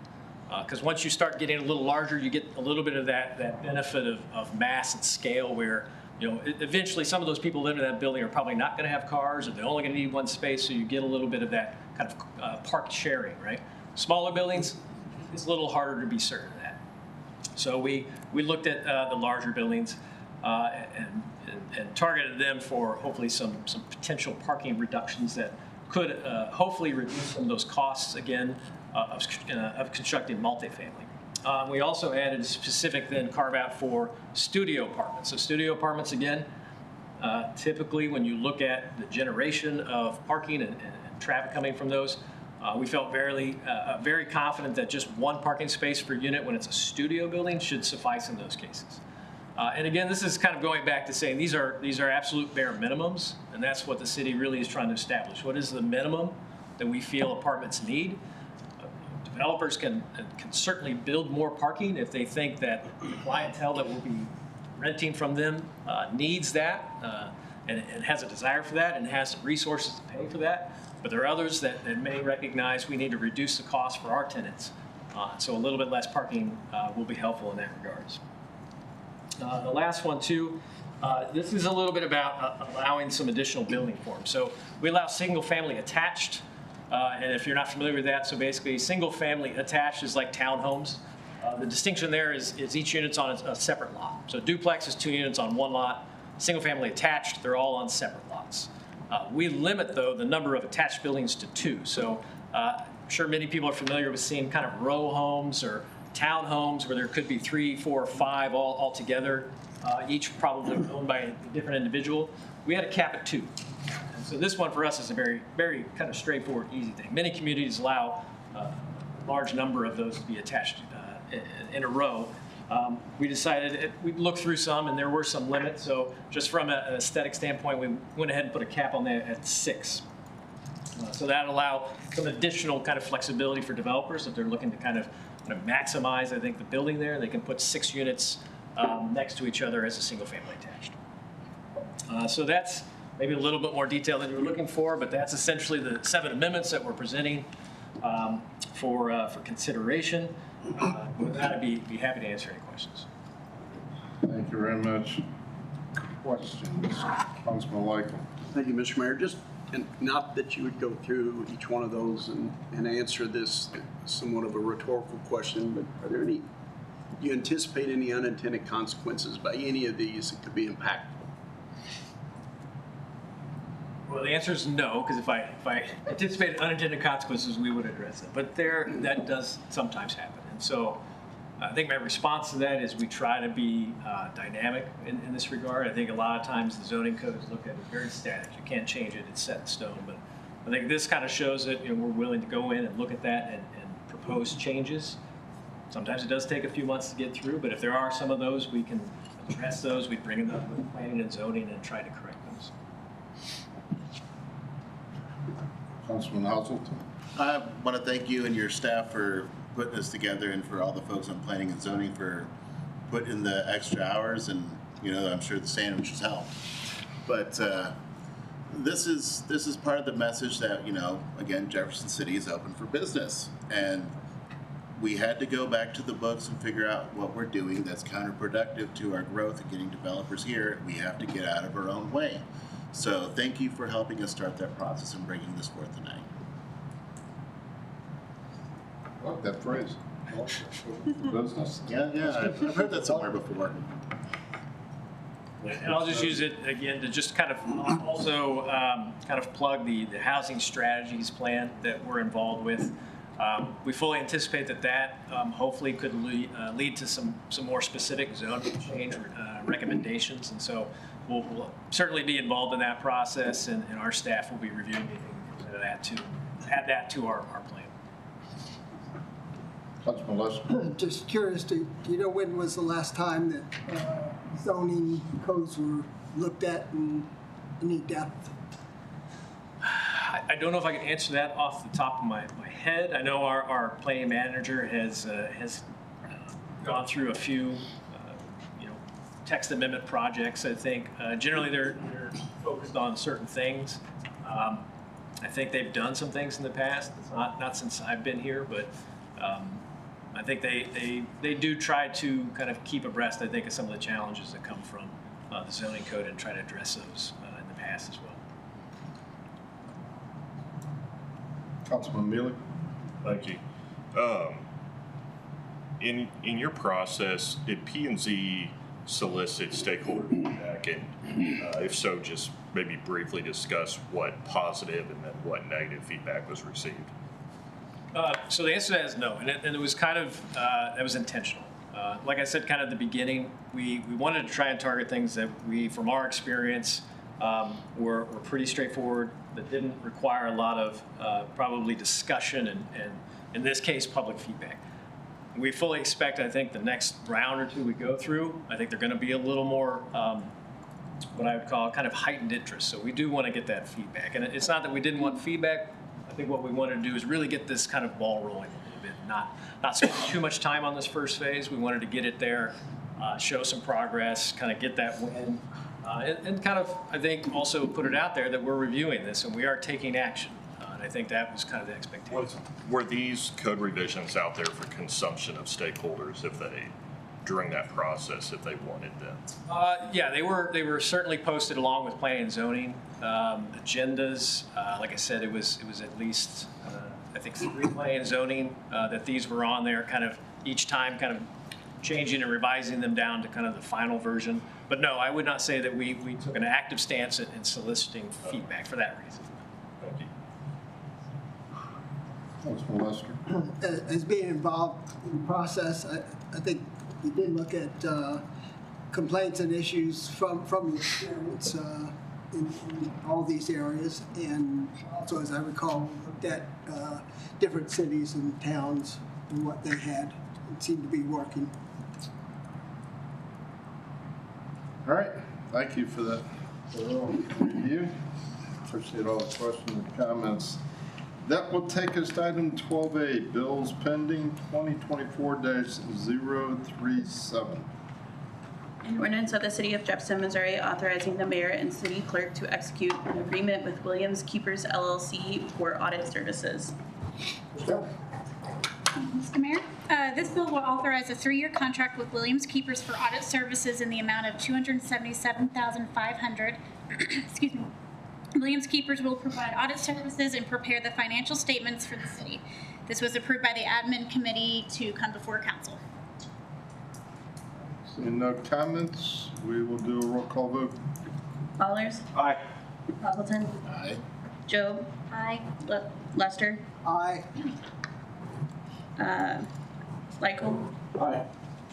S17: Because once you start getting a little larger, you get a little bit of that benefit of mass and scale where, you know, eventually some of those people living in that building are probably not going to have cars, or they're only going to need one space, so you get a little bit of that kind of park sharing, right? Smaller buildings, it's a little harder to be certain of that. So we looked at the larger buildings and targeted them for hopefully some potential parking reductions that could hopefully reduce some of those costs, again, of constructing multifamily. We also added a specific then carve out for studio apartments. So studio apartments, again, typically when you look at the generation of parking and traffic coming from those, we felt very confident that just 1 parking space per unit when it's a studio building should suffice in those cases. And again, this is kind of going back to saying these are absolute bare minimums, and that's what the city really is trying to establish. What is the minimum that we feel apartments need? Developers can certainly build more parking if they think that the clientele that will be renting from them needs that and has a desire for that and has the resources to pay for that. But there are others that may recognize we need to reduce the cost for our tenants. So a little bit less parking will be helpful in that regards. The last one too, this is a little bit about allowing some additional building forms. So we allow single family attached, and if you're not familiar with that, so basically single family attached is like townhomes. The distinction there is each unit's on a separate lot. So duplex is 2 units on 1 lot. Single family attached, they're all on separate lots. We limit, though, the number of attached buildings to 2. So I'm sure many people are familiar with seeing kind of row homes or townhomes where there could be 3, 4, 5 all together, each probably owned by a different individual. We had a cap at 2. And so this one for us is a very, very kind of straightforward, easy thing. Many communities allow a large number of those to be attached in a row. We decided, we looked through some and there were some limits, so just from an aesthetic standpoint, we went ahead and put a cap on that at 6. So that allowed some additional kind of flexibility for developers if they're looking to kind of maximize, I think, the building there. They can put 6 units next to each other as a single family attached. So that's maybe a little bit more detail than you were looking for, but that's essentially the 7 amendments that we're presenting for consideration. With that, I'd be happy to answer any questions.
S1: Thank you very much. Questions? Councilman Leichel.
S18: Thank you, Mr. Mayor. Just, and not that you would go through each one of those and answer this somewhat of a rhetorical question, but are there any, do you anticipate any unintended consequences by any of these that could be impactful?
S17: Well, the answer is no, because if I anticipated unintended consequences, we would address it. But that does sometimes happen. And so I think my response to that is we try to be dynamic in this regard. I think a lot of times the zoning codes look at it very static. You can't change it, it's set in stone. But I think this kind of shows that we're willing to go in and look at that and propose changes. Sometimes it does take a few months to get through, but if there are some of those, we can address those. We bring them up with planning and zoning and try to correct those.
S1: Councilman Hazelton.
S2: I want to thank you and your staff for putting this together, and for all the folks on planning and zoning for putting the extra hours, and I'm sure the sandwiches helped. But this is part of the message that again, Jefferson City is open for business, and we had to go back to the books and figure out what we're doing that's counterproductive to our growth and getting developers here. We have to get out of our own way. So thank you for helping us start that process and bringing this forth tonight.
S1: I like that phrase. Business.
S2: Yeah, I've heard that somewhere before.
S17: And I'll just use it again to just kind of also kind of plug the housing strategies plan that we're involved with. We fully anticipate that hopefully could lead to some more specific zoning change recommendations, and so we'll certainly be involved in that process, and our staff will be reviewing that to add that to our plan.
S19: Just curious, do you know when was the last time that zoning codes were looked at in any depth?
S17: I don't know if I can answer that off the top of my head. I know our planning manager has gone through a few text amendment projects. I think generally they're focused on certain things. I think they've done some things in the past. It's not since I've been here, but I think they do try to kind of keep abreast, I think, of some of the challenges that come from the zoning code and try to address those in the past as well.
S1: Councilman Mealy.
S12: Thank you. In your process, did P&Z solicit stakeholder feedback? And if so, just maybe briefly discuss what positive and then what negative feedback was received.
S17: So the answer to that is no, and it was kind of, that was intentional. Like I said, kind of at the beginning, we wanted to try and target things that we, from our experience, were pretty straightforward, that didn't require a lot of probably discussion and in this case, public feedback. We fully expect, I think, the next round or two we go through, I think they're going to be a little more, what I would call kind of heightened interest. So we do want to get that feedback. And it's not that we didn't want feedback. I think what we wanted to do is really get this kind of ball rolling a little bit, not spend too much time on this first phase. We wanted to get it there, show some progress, kind of get that win, and kind of, I think, also put it out there that we're reviewing this and we are taking action. And I think that was kind of the expectation.
S12: Were these code revisions out there for consumption of stakeholders during that process if they wanted them?
S17: Yeah, they were certainly posted along with planning and zoning agendas. Like I said, it was at least I think 3 planning and zoning that these were on there, kind of each time kind of changing and revising them down to kind of the final version. But no, I would not say that we took an active stance in soliciting feedback for that reason.
S12: Thank you.
S1: Councilman Lester.
S19: As being involved in the process, I think we did look at complaints and issues from the experience in all these areas, and also, as I recall, looked at different cities and towns and what they had. It seemed to be working.
S1: All right, thank you for that review. Appreciate all the questions and comments. That will take us to item 12A, bills pending 2024-037.
S16: An ordinance of the City of Jefferson, Missouri, authorizing the mayor and city clerk to execute an agreement with Williams Keepers LLC for audit services.
S4: Mr. Mayor, this bill will authorize a 3-year contract with Williams Keepers for audit services in the amount of $277,500. Excuse me. Williams Keepers will provide audit services and prepare the financial statements for the city. This was approved by the admin committee to come before council.
S1: Seeing no comments, we will do a roll call vote.
S16: Ballers?
S14: Aye.
S16: Templeton?
S1: Aye.
S16: Job?
S11: Aye.
S16: Lester?
S19: Aye.
S16: Michael?
S14: Aye.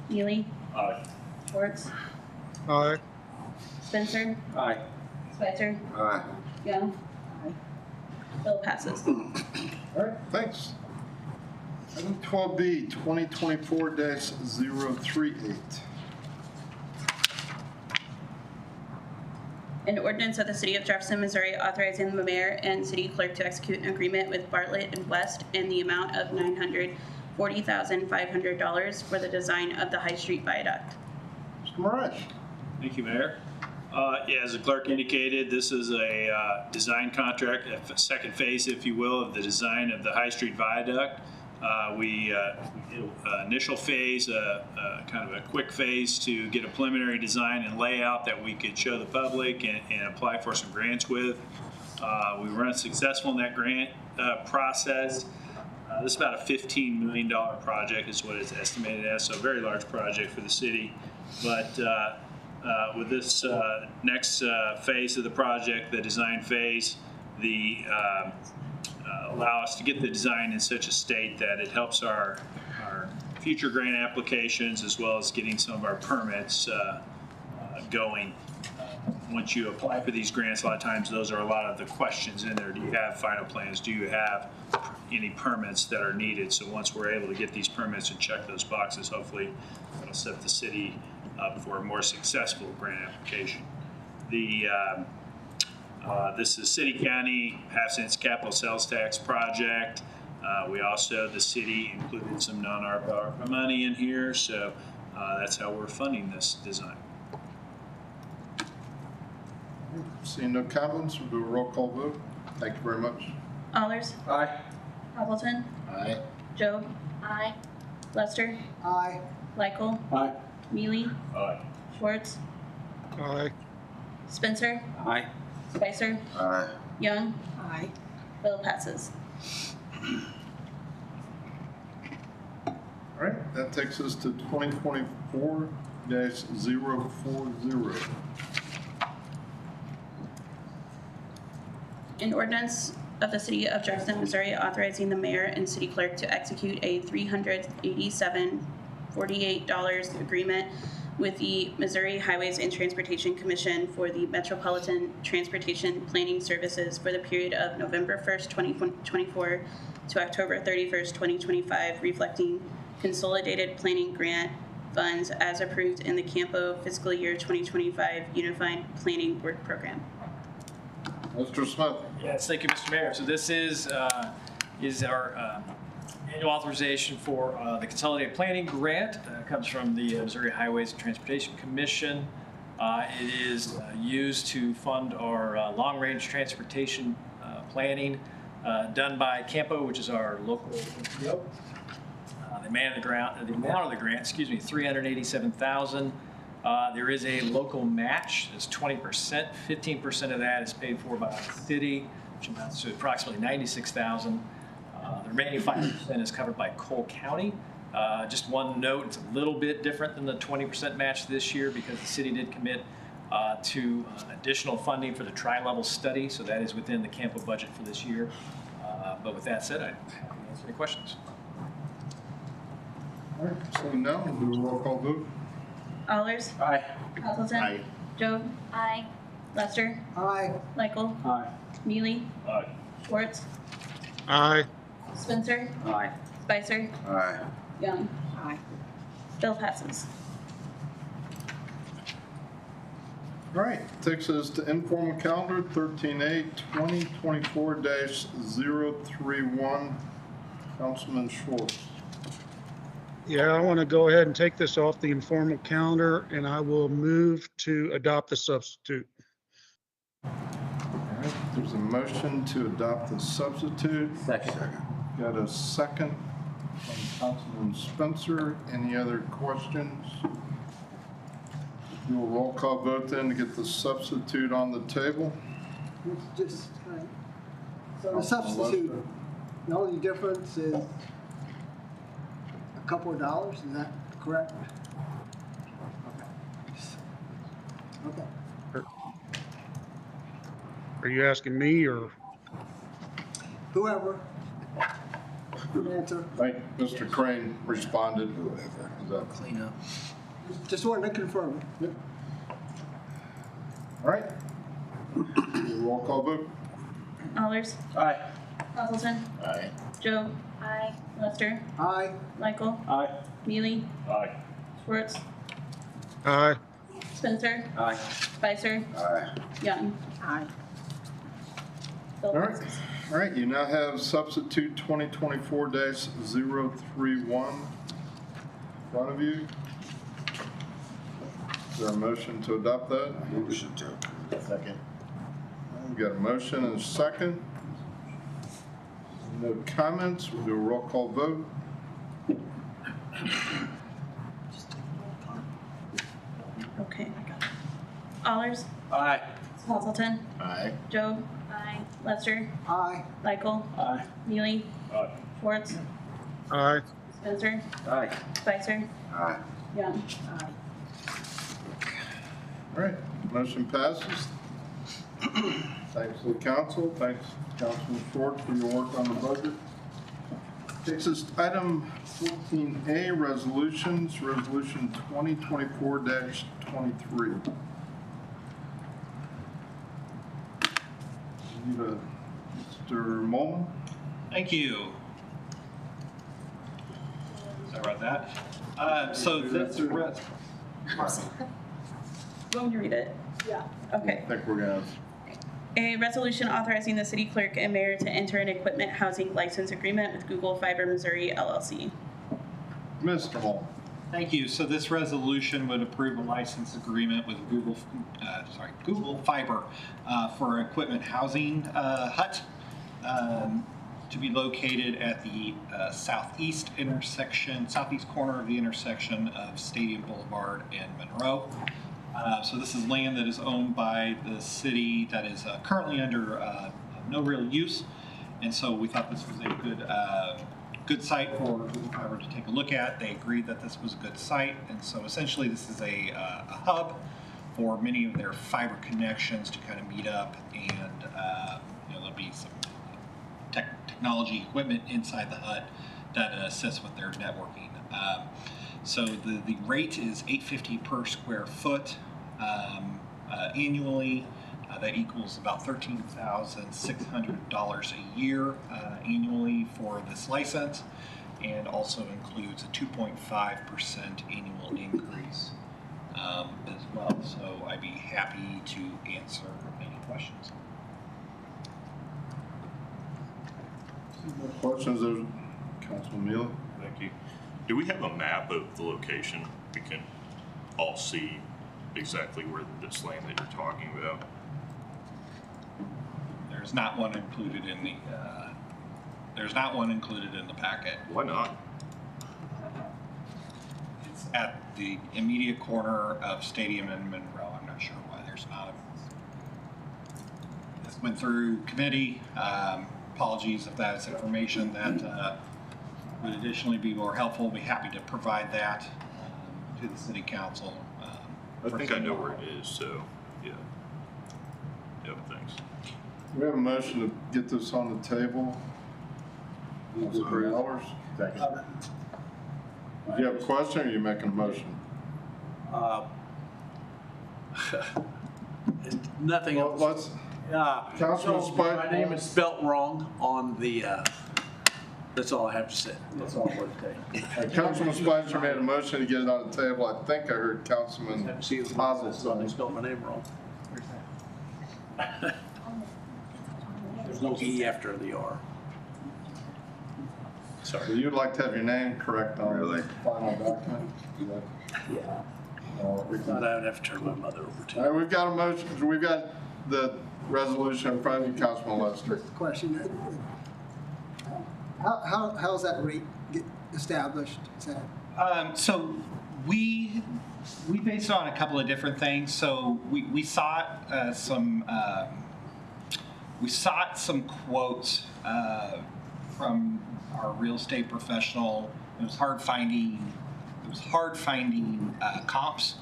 S16: Neely?
S12: Aye.
S16: Schwartz?
S13: Aye.
S16: Spencer?
S14: Aye.
S16: Spicer?
S5: Aye.
S16: Young? Aye. Bill passes.
S1: All right, thanks. Item 12B, 2024-038.
S16: An ordinance of the City of Jefferson, Missouri, authorizing the mayor and city clerk to execute an agreement with Bartlett and West in the amount of $940,500 for the design of the High Street Viaduct.
S1: Mr. Marash.
S3: Thank you, Mayor. Yeah, as the clerk indicated, this is a design contract, a second phase, if you will, of the design of the High Street Viaduct. We did an initial phase, kind of a quick phase to get a preliminary design and layout that we could show the public and apply for some grants with. We were unsuccessful in that grant process. This is about a $15 million project is what it's estimated as, so a very large project for the city. But with this next phase of the project, the design phase, allow us to get the design in such a state that it helps our future grant applications as well as getting some of our permits going. Once you apply for these grants, a lot of times those are a lot of the questions in there. Do you have final plans? Do you have any permits that are needed? So once we're able to get these permits and check those boxes, hopefully that'll set the city up for a more successful grant application. The This is City County passing its capital sales tax project. We also, the city included some non-ARPA money in here, so that's how we're funding this design.
S1: Seeing no comments, we'll do a roll call vote. Thank you very much.
S16: Allers?
S3: Aye.
S16: Appleton?
S1: Aye.
S16: Joe?
S11: Aye.
S16: Lester?
S19: Aye.
S16: Michael?
S18: Aye.
S16: Mealy?
S12: Aye.
S16: Schwartz?
S13: Aye.
S16: Spencer?
S15: Aye.
S16: Spicer?
S5: Aye.
S16: Young?
S10: Aye.
S16: Bill passes.
S1: All right, that takes us to 2024-040.
S16: An ordinance of the City of Jefferson, Missouri, authorizing the mayor and city clerk to execute a $387.48 agreement with the Missouri Highways and Transportation Commission for the Metropolitan Transportation Planning Services for the period of November 1st, 2024 to October 31st, 2025, reflecting consolidated planning grant funds as approved in the Campo fiscal year 2025 Unified Planning Work Program.
S1: Mr. Smith.
S17: Yes, thank you, Mr. Mayor. So this is our annual authorization for the Consolidated Planning Grant. Comes from the Missouri Highways and Transportation Commission. It is used to fund our long-range transportation planning done by Campo, which is our local NGO. The amount of the grant, $387,000. There is a local match. It's 20%. 15% of that is paid for by the city, which amounts to approximately $96,000. The remaining 5% is covered by Cole County. Just one note, it's a little bit different than the 20% match this year because the city did commit to additional funding for the tri-level study, so that is within the Campo budget for this year. But with that said, I'd answer any questions.
S1: All right, seeing none, we'll do a roll call vote.
S16: Allers?
S3: Aye.
S16: Appleton?
S1: Aye.
S16: Joe?
S11: Aye.
S16: Lester?
S19: Aye.
S16: Michael?
S3: Aye.
S16: Mealy?
S12: Aye.
S16: Schwartz?
S13: Aye.
S16: Spencer?
S15: Aye.
S16: Spicer?
S5: Aye.
S16: Young?
S10: Aye.
S16: Bill passes.
S1: All right, takes us to informal calendar, 13A, 2024-031. Councilman Schwartz.
S13: Yeah, I want to go ahead and take this off the informal calendar, and I will move to adopt the substitute.
S1: All right, there's a motion to adopt the substitute.
S15: Second.
S1: Got a second from Councilman Spencer. Any other questions? Do a roll call vote then to get the substitute on the table.
S19: It's just, so the substitute, the only difference is a couple of dollars, is that correct? Okay. Okay.
S13: Are you asking me or?
S19: Whoever. Good answer.
S1: Thank Mr. Crane responded. Whoever.
S15: Clean up.
S19: Just wanted to confirm.
S1: Yep. All right. Roll call vote.
S16: Allers?
S3: Aye.
S16: Appleton?
S1: Aye.
S16: Joe?
S11: Aye.
S16: Lester?
S19: Aye.
S16: Michael?
S3: Aye.
S16: Mealy?
S12: Aye.
S16: Schwartz?
S13: Aye.
S16: Spencer?
S15: Aye.
S16: Spicer?
S5: Aye.
S16: Young?
S10: Aye.
S16: Bill
S1: All right.
S16: passes.
S1: All right, you now have substitute 2024-031 in front of you. Is there a motion to adopt that?
S5: Motion to approve.
S1: Second. We've got a motion and a second. No comments, we'll do a roll call vote.
S16: Okay. Allers?
S3: Aye.
S16: Appleton?
S1: Aye.
S16: Joe?
S11: Aye.
S16: Lester?
S19: Aye.
S16: Michael?
S3: Aye.
S16: Mealy?
S12: Aye.
S16: Schwartz?
S13: Aye.
S16: Spencer?
S15: Aye.
S16: Spicer?
S5: Aye.
S16: Young?
S10: Aye.
S1: All right, motion passes. Thanks to the council, thanks Councilman Schwartz for your work on the budget. Takes us to item 14A, resolutions, resolution 2024-23. Need a Mr. Molman?
S14: Thank you. Sorry about that. So this,
S16: You want me to read it?
S1: I
S16: Okay.
S1: think we're gonna
S16: A resolution authorizing the city clerk and mayor to enter an equipment housing license agreement with Google Fiber Missouri LLC.
S1: Mr. Hall.
S3: Thank you. So this resolution would approve a license agreement with Google Fiber for equipment housing hut to be located at the southeast corner of the intersection of Stadium Boulevard and Monroe. So this is land that is owned by the city that is currently under no real use, and so we thought this was a good site for Google Fiber to take a look at. They agreed that this was a good site, and so essentially this is a hub for many of their fiber connections to kind of meet up, and there'll be some technology equipment inside the hut that assists with their networking. So the rate is $8.50 per square foot annually. That equals about $13,600 a year annually for this license, and also includes a 2.5% annual increase as well. So I'd be happy to answer any questions.
S1: Questions of Councilman Mealy?
S12: Thank you. Do we have a map of the location? We can all see exactly where this land that you're talking about.
S3: There's not one included in the. There's not one included in the packet.
S12: Why not?
S3: It's at the immediate corner of Stadium and Monroe. I'm not sure why there's not. This went through committee. Apologies if that's information that would additionally be more helpful. We'd be happy to provide that to the city council.
S12: I think I know where it is, so yeah. Yep, thanks.
S1: We have a motion to get this on the table. $3. Did you have a question, or are you making a motion?
S20: Nothing
S1: Well,
S20: else.
S1: Councilman Spike.
S20: My name is spelt wrong on the, that's all I have to say. That's all I want to say.
S1: Councilman Spicer made a motion to get it on the table. I think I heard Councilman Hazel.
S20: They spelled my name wrong. There's no E after the R.
S1: Sorry. So you'd like to have your name correct on the final document?
S20: Yeah. I thought I would have to turn my mother over to.
S1: All right, we've got a motion. We've got the resolution in front of you, Councilman Lester.
S19: Question. How's that rate get established? Is that
S3: So we based it on a couple of different things. So we sought some quotes from our real estate professional. It was hard finding comps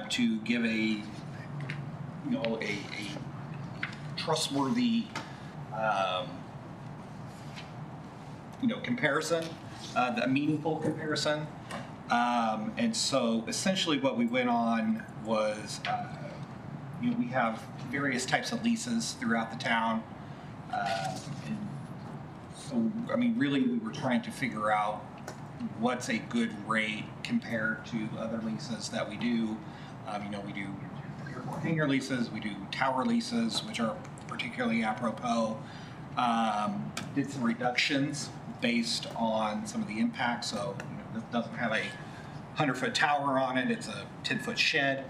S3: to give a trustworthy comparison, a meaningful comparison. And so essentially what we went on was, we have various types of leases throughout the town. And so, really we were trying to figure out what's a good rate compared to other leases that we do. We do airport hangar leases, we do tower leases, which are particularly apropos. Did some reductions based on some of the impacts. So, this doesn't have a 100-foot tower on it, it's a 10-foot shed.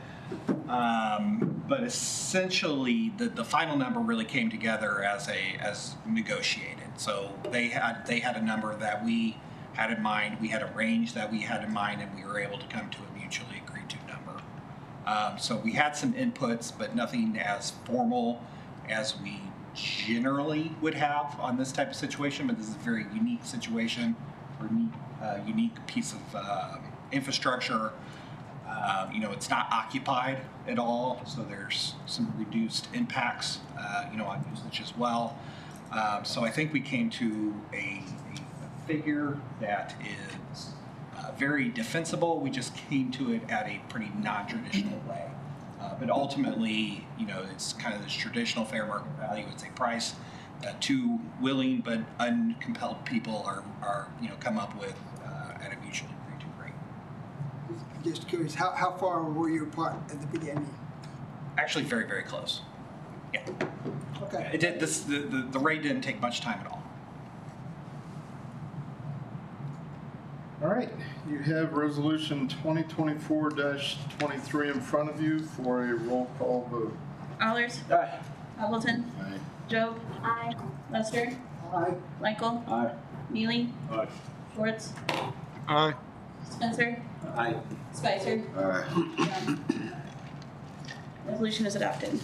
S3: But essentially, the final number really came together as negotiated. So they had a number that we had in mind, we had a range that we had in mind, and we were able to come to a mutually agreed to number. So we had some inputs, but nothing as formal as we generally would have on this type of situation. But this is a very unique situation, unique piece of infrastructure. It's not occupied at all, so there's some reduced impacts, on usage as well. So I think we came to a figure that is very defensible. We just came to it at a pretty non-traditional way. But ultimately, it's kind of this traditional fair market value. It's a price that two willing but uncompelled people are come up with at a mutually agreed to rate.
S19: just curious, how far were you apart at the beginning?
S3: Actually, very, very close. Yeah.
S19: Okay.
S21: It did, the rate didn't take much time at all.
S1: All right, you have resolution 2024-23 in front of you for a roll call vote.
S16: Allers.
S20: Aye.
S16: Appleton.
S1: Aye.
S16: Joe. Aye. Lester.
S19: Aye.
S16: Michael.
S20: Aye.
S16: Neely.
S12: Aye.
S16: Schwartz.
S13: Aye.
S16: Spencer.
S20: Aye.
S16: Spicer.
S5: Aye.
S16: Young. Resolution is adopted.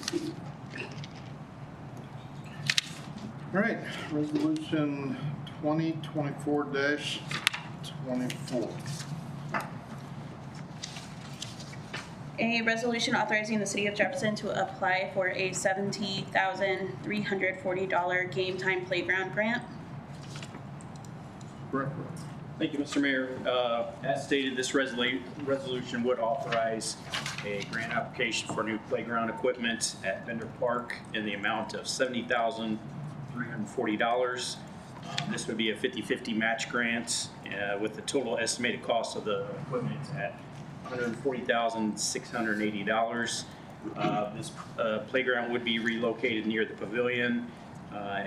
S1: All right, resolution 2024-24.
S16: A resolution authorizing the city of Jefferson to apply for a $70,340 game time playground grant.
S14: Thank you, Mr. Mayor. As stated, this resolution would authorize a grant application for new playground equipment at Bender Park in the amount of $70,340. This would be a 50-50 match grant with the total estimated cost of the equipment at $140,680. This playground would be relocated near the pavilion.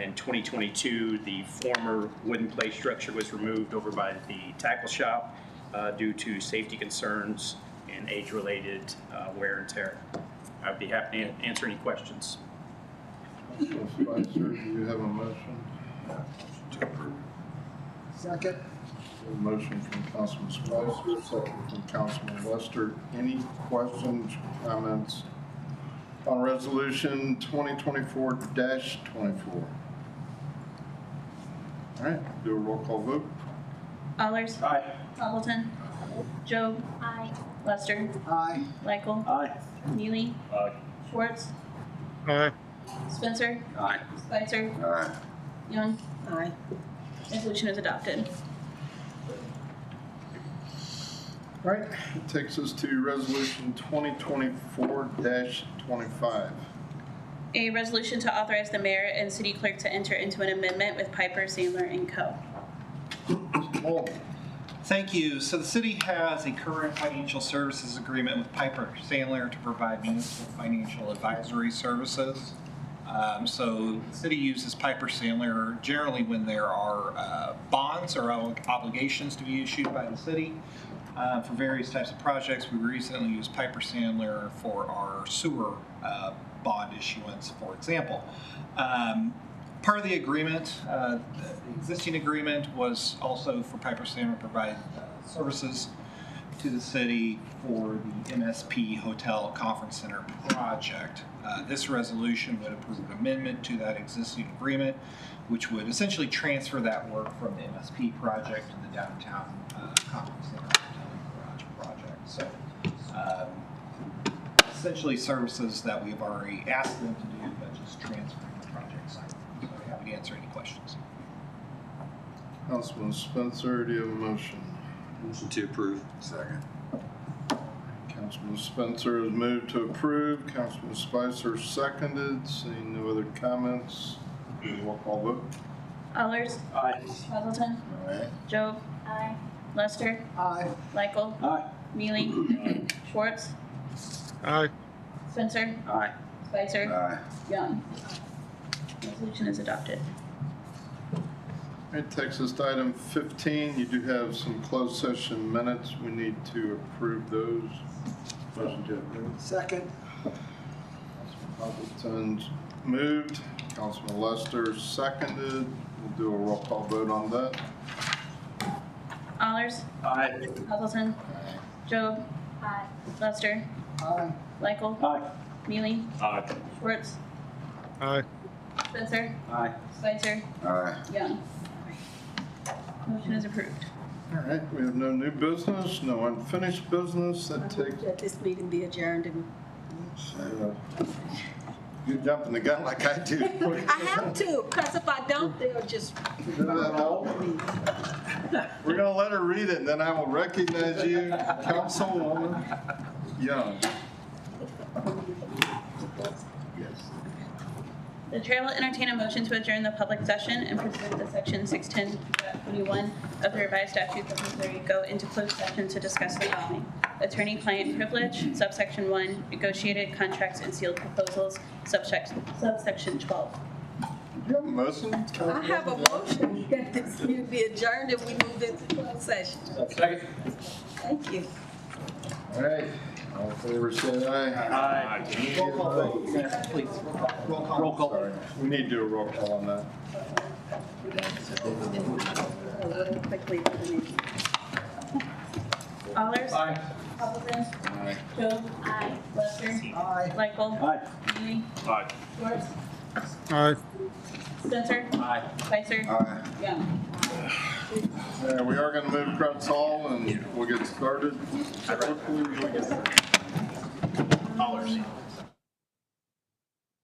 S14: In 2022, the former wooden play structure was removed over by the tackle shop due to safety concerns and age-related wear and tear. I'd be happy to answer any questions.
S1: Councilman Spicer, do you have a motion?
S5: To approve.
S19: Second.
S1: A motion from Councilman Spicer, second from Councilman Lester. Any questions, comments on resolution 2024-24? All right, do a roll call vote.
S16: Allers.
S14: Aye.
S16: Appleton. Joe. Aye. Lester.
S19: Aye.
S16: Michael.
S20: Aye.
S16: Neely.
S12: Aye.
S16: Schwartz.
S13: Aye.
S16: Spencer.
S20: Aye.
S16: Spicer.
S5: Aye.
S16: Young.
S10: Aye.
S16: Resolution is adopted.
S1: All right, it takes us to resolution 2024-25.
S16: A resolution to authorize the mayor and city clerk to enter into an amendment with Piper Sandler & Co.
S21: Thank you. So the city has a current financial services agreement with Piper Sandler to provide municipal financial advisory services. So the city uses Piper Sandler generally when there are bonds or obligations to be issued by the city for various types of projects. We recently used Piper Sandler for our sewer bond issuance, for example. Part of the agreement, the existing agreement, was also for Piper Sandler to provide services to the city for the MSP Hotel Conference Center project. This resolution would approve an amendment to that existing agreement, which would essentially transfer that work from the MSP project to the downtown Conference Center Hotel Garage project. So essentially services that we've already asked them to do, but just transferring the project site. So I'm happy to answer any questions.
S1: Councilman Spencer, do you have a motion?
S15: Motion to approve.
S5: Second.
S1: Councilman Spencer has moved to approve. Councilman Spicer seconded. Seeing no other comments, roll call vote.
S16: Allers.
S20: Aye.
S16: Appleton.
S1: Aye.
S16: Joe. Aye. Lester.
S19: Aye.
S16: Michael.
S20: Aye.
S16: Neely. Schwartz.
S13: Aye.
S16: Spencer.
S20: Aye.
S16: Spicer.
S5: Aye.
S16: Young. Resolution is adopted.
S1: All right, takes us to item 15. You do have some closed session minutes. We need to approve those. Motion to approve.
S19: Second.
S1: Councilman Appleton's moved. Councilman Lester seconded. We'll do a roll call vote on that.
S16: Allers.
S20: Aye.
S16: Appleton. Joe. Aye. Lester.
S19: Aye.
S16: Michael.
S20: Aye.
S16: Neely.
S12: Aye.
S16: Schwartz.
S13: Aye.
S16: Spencer.
S20: Aye.
S16: Spicer.
S5: Aye.
S16: Young. Motion is approved.
S1: All right, we have no new business, no unfinished business. That takes,
S10: That this meeting be adjourned and
S1: you jumping the gun like I do.
S10: I have to, because if I don't, they'll just.
S1: We're gonna let her read it, and then I will recognize you, Councilwoman Young.
S16: The chair will entertain a motion to adjourn the public session and pursuant to section 610.21 of the revised statutes of Missouri, go into closed session to discuss the following: attorney-client privilege, subsection 1, negotiated contracts and sealed proposals, subsection 12.
S1: You have a motion?
S10: I have a motion that this meeting be adjourned and we move into closed session.
S17: Second.
S10: Thank you.
S1: All right, all in favor, say aye.
S21: Roll call vote, please. Roll call.
S1: Sorry, we need to do a roll call on that.
S16: Quickly for the meeting. Allers?
S21: Aye.
S16: Appleton?
S1: Aye.
S16: Joe? Aye. Lester?
S19: Aye.
S16: Michael?
S21: Aye.
S16: Ely?
S12: Aye.
S16: Schwartz?
S13: All right.
S16: Spencer?
S17: Aye.
S16: Spicer?
S1: Aye.
S16: Young?
S1: We are going to move across the hall and we'll get started.
S14: Allers.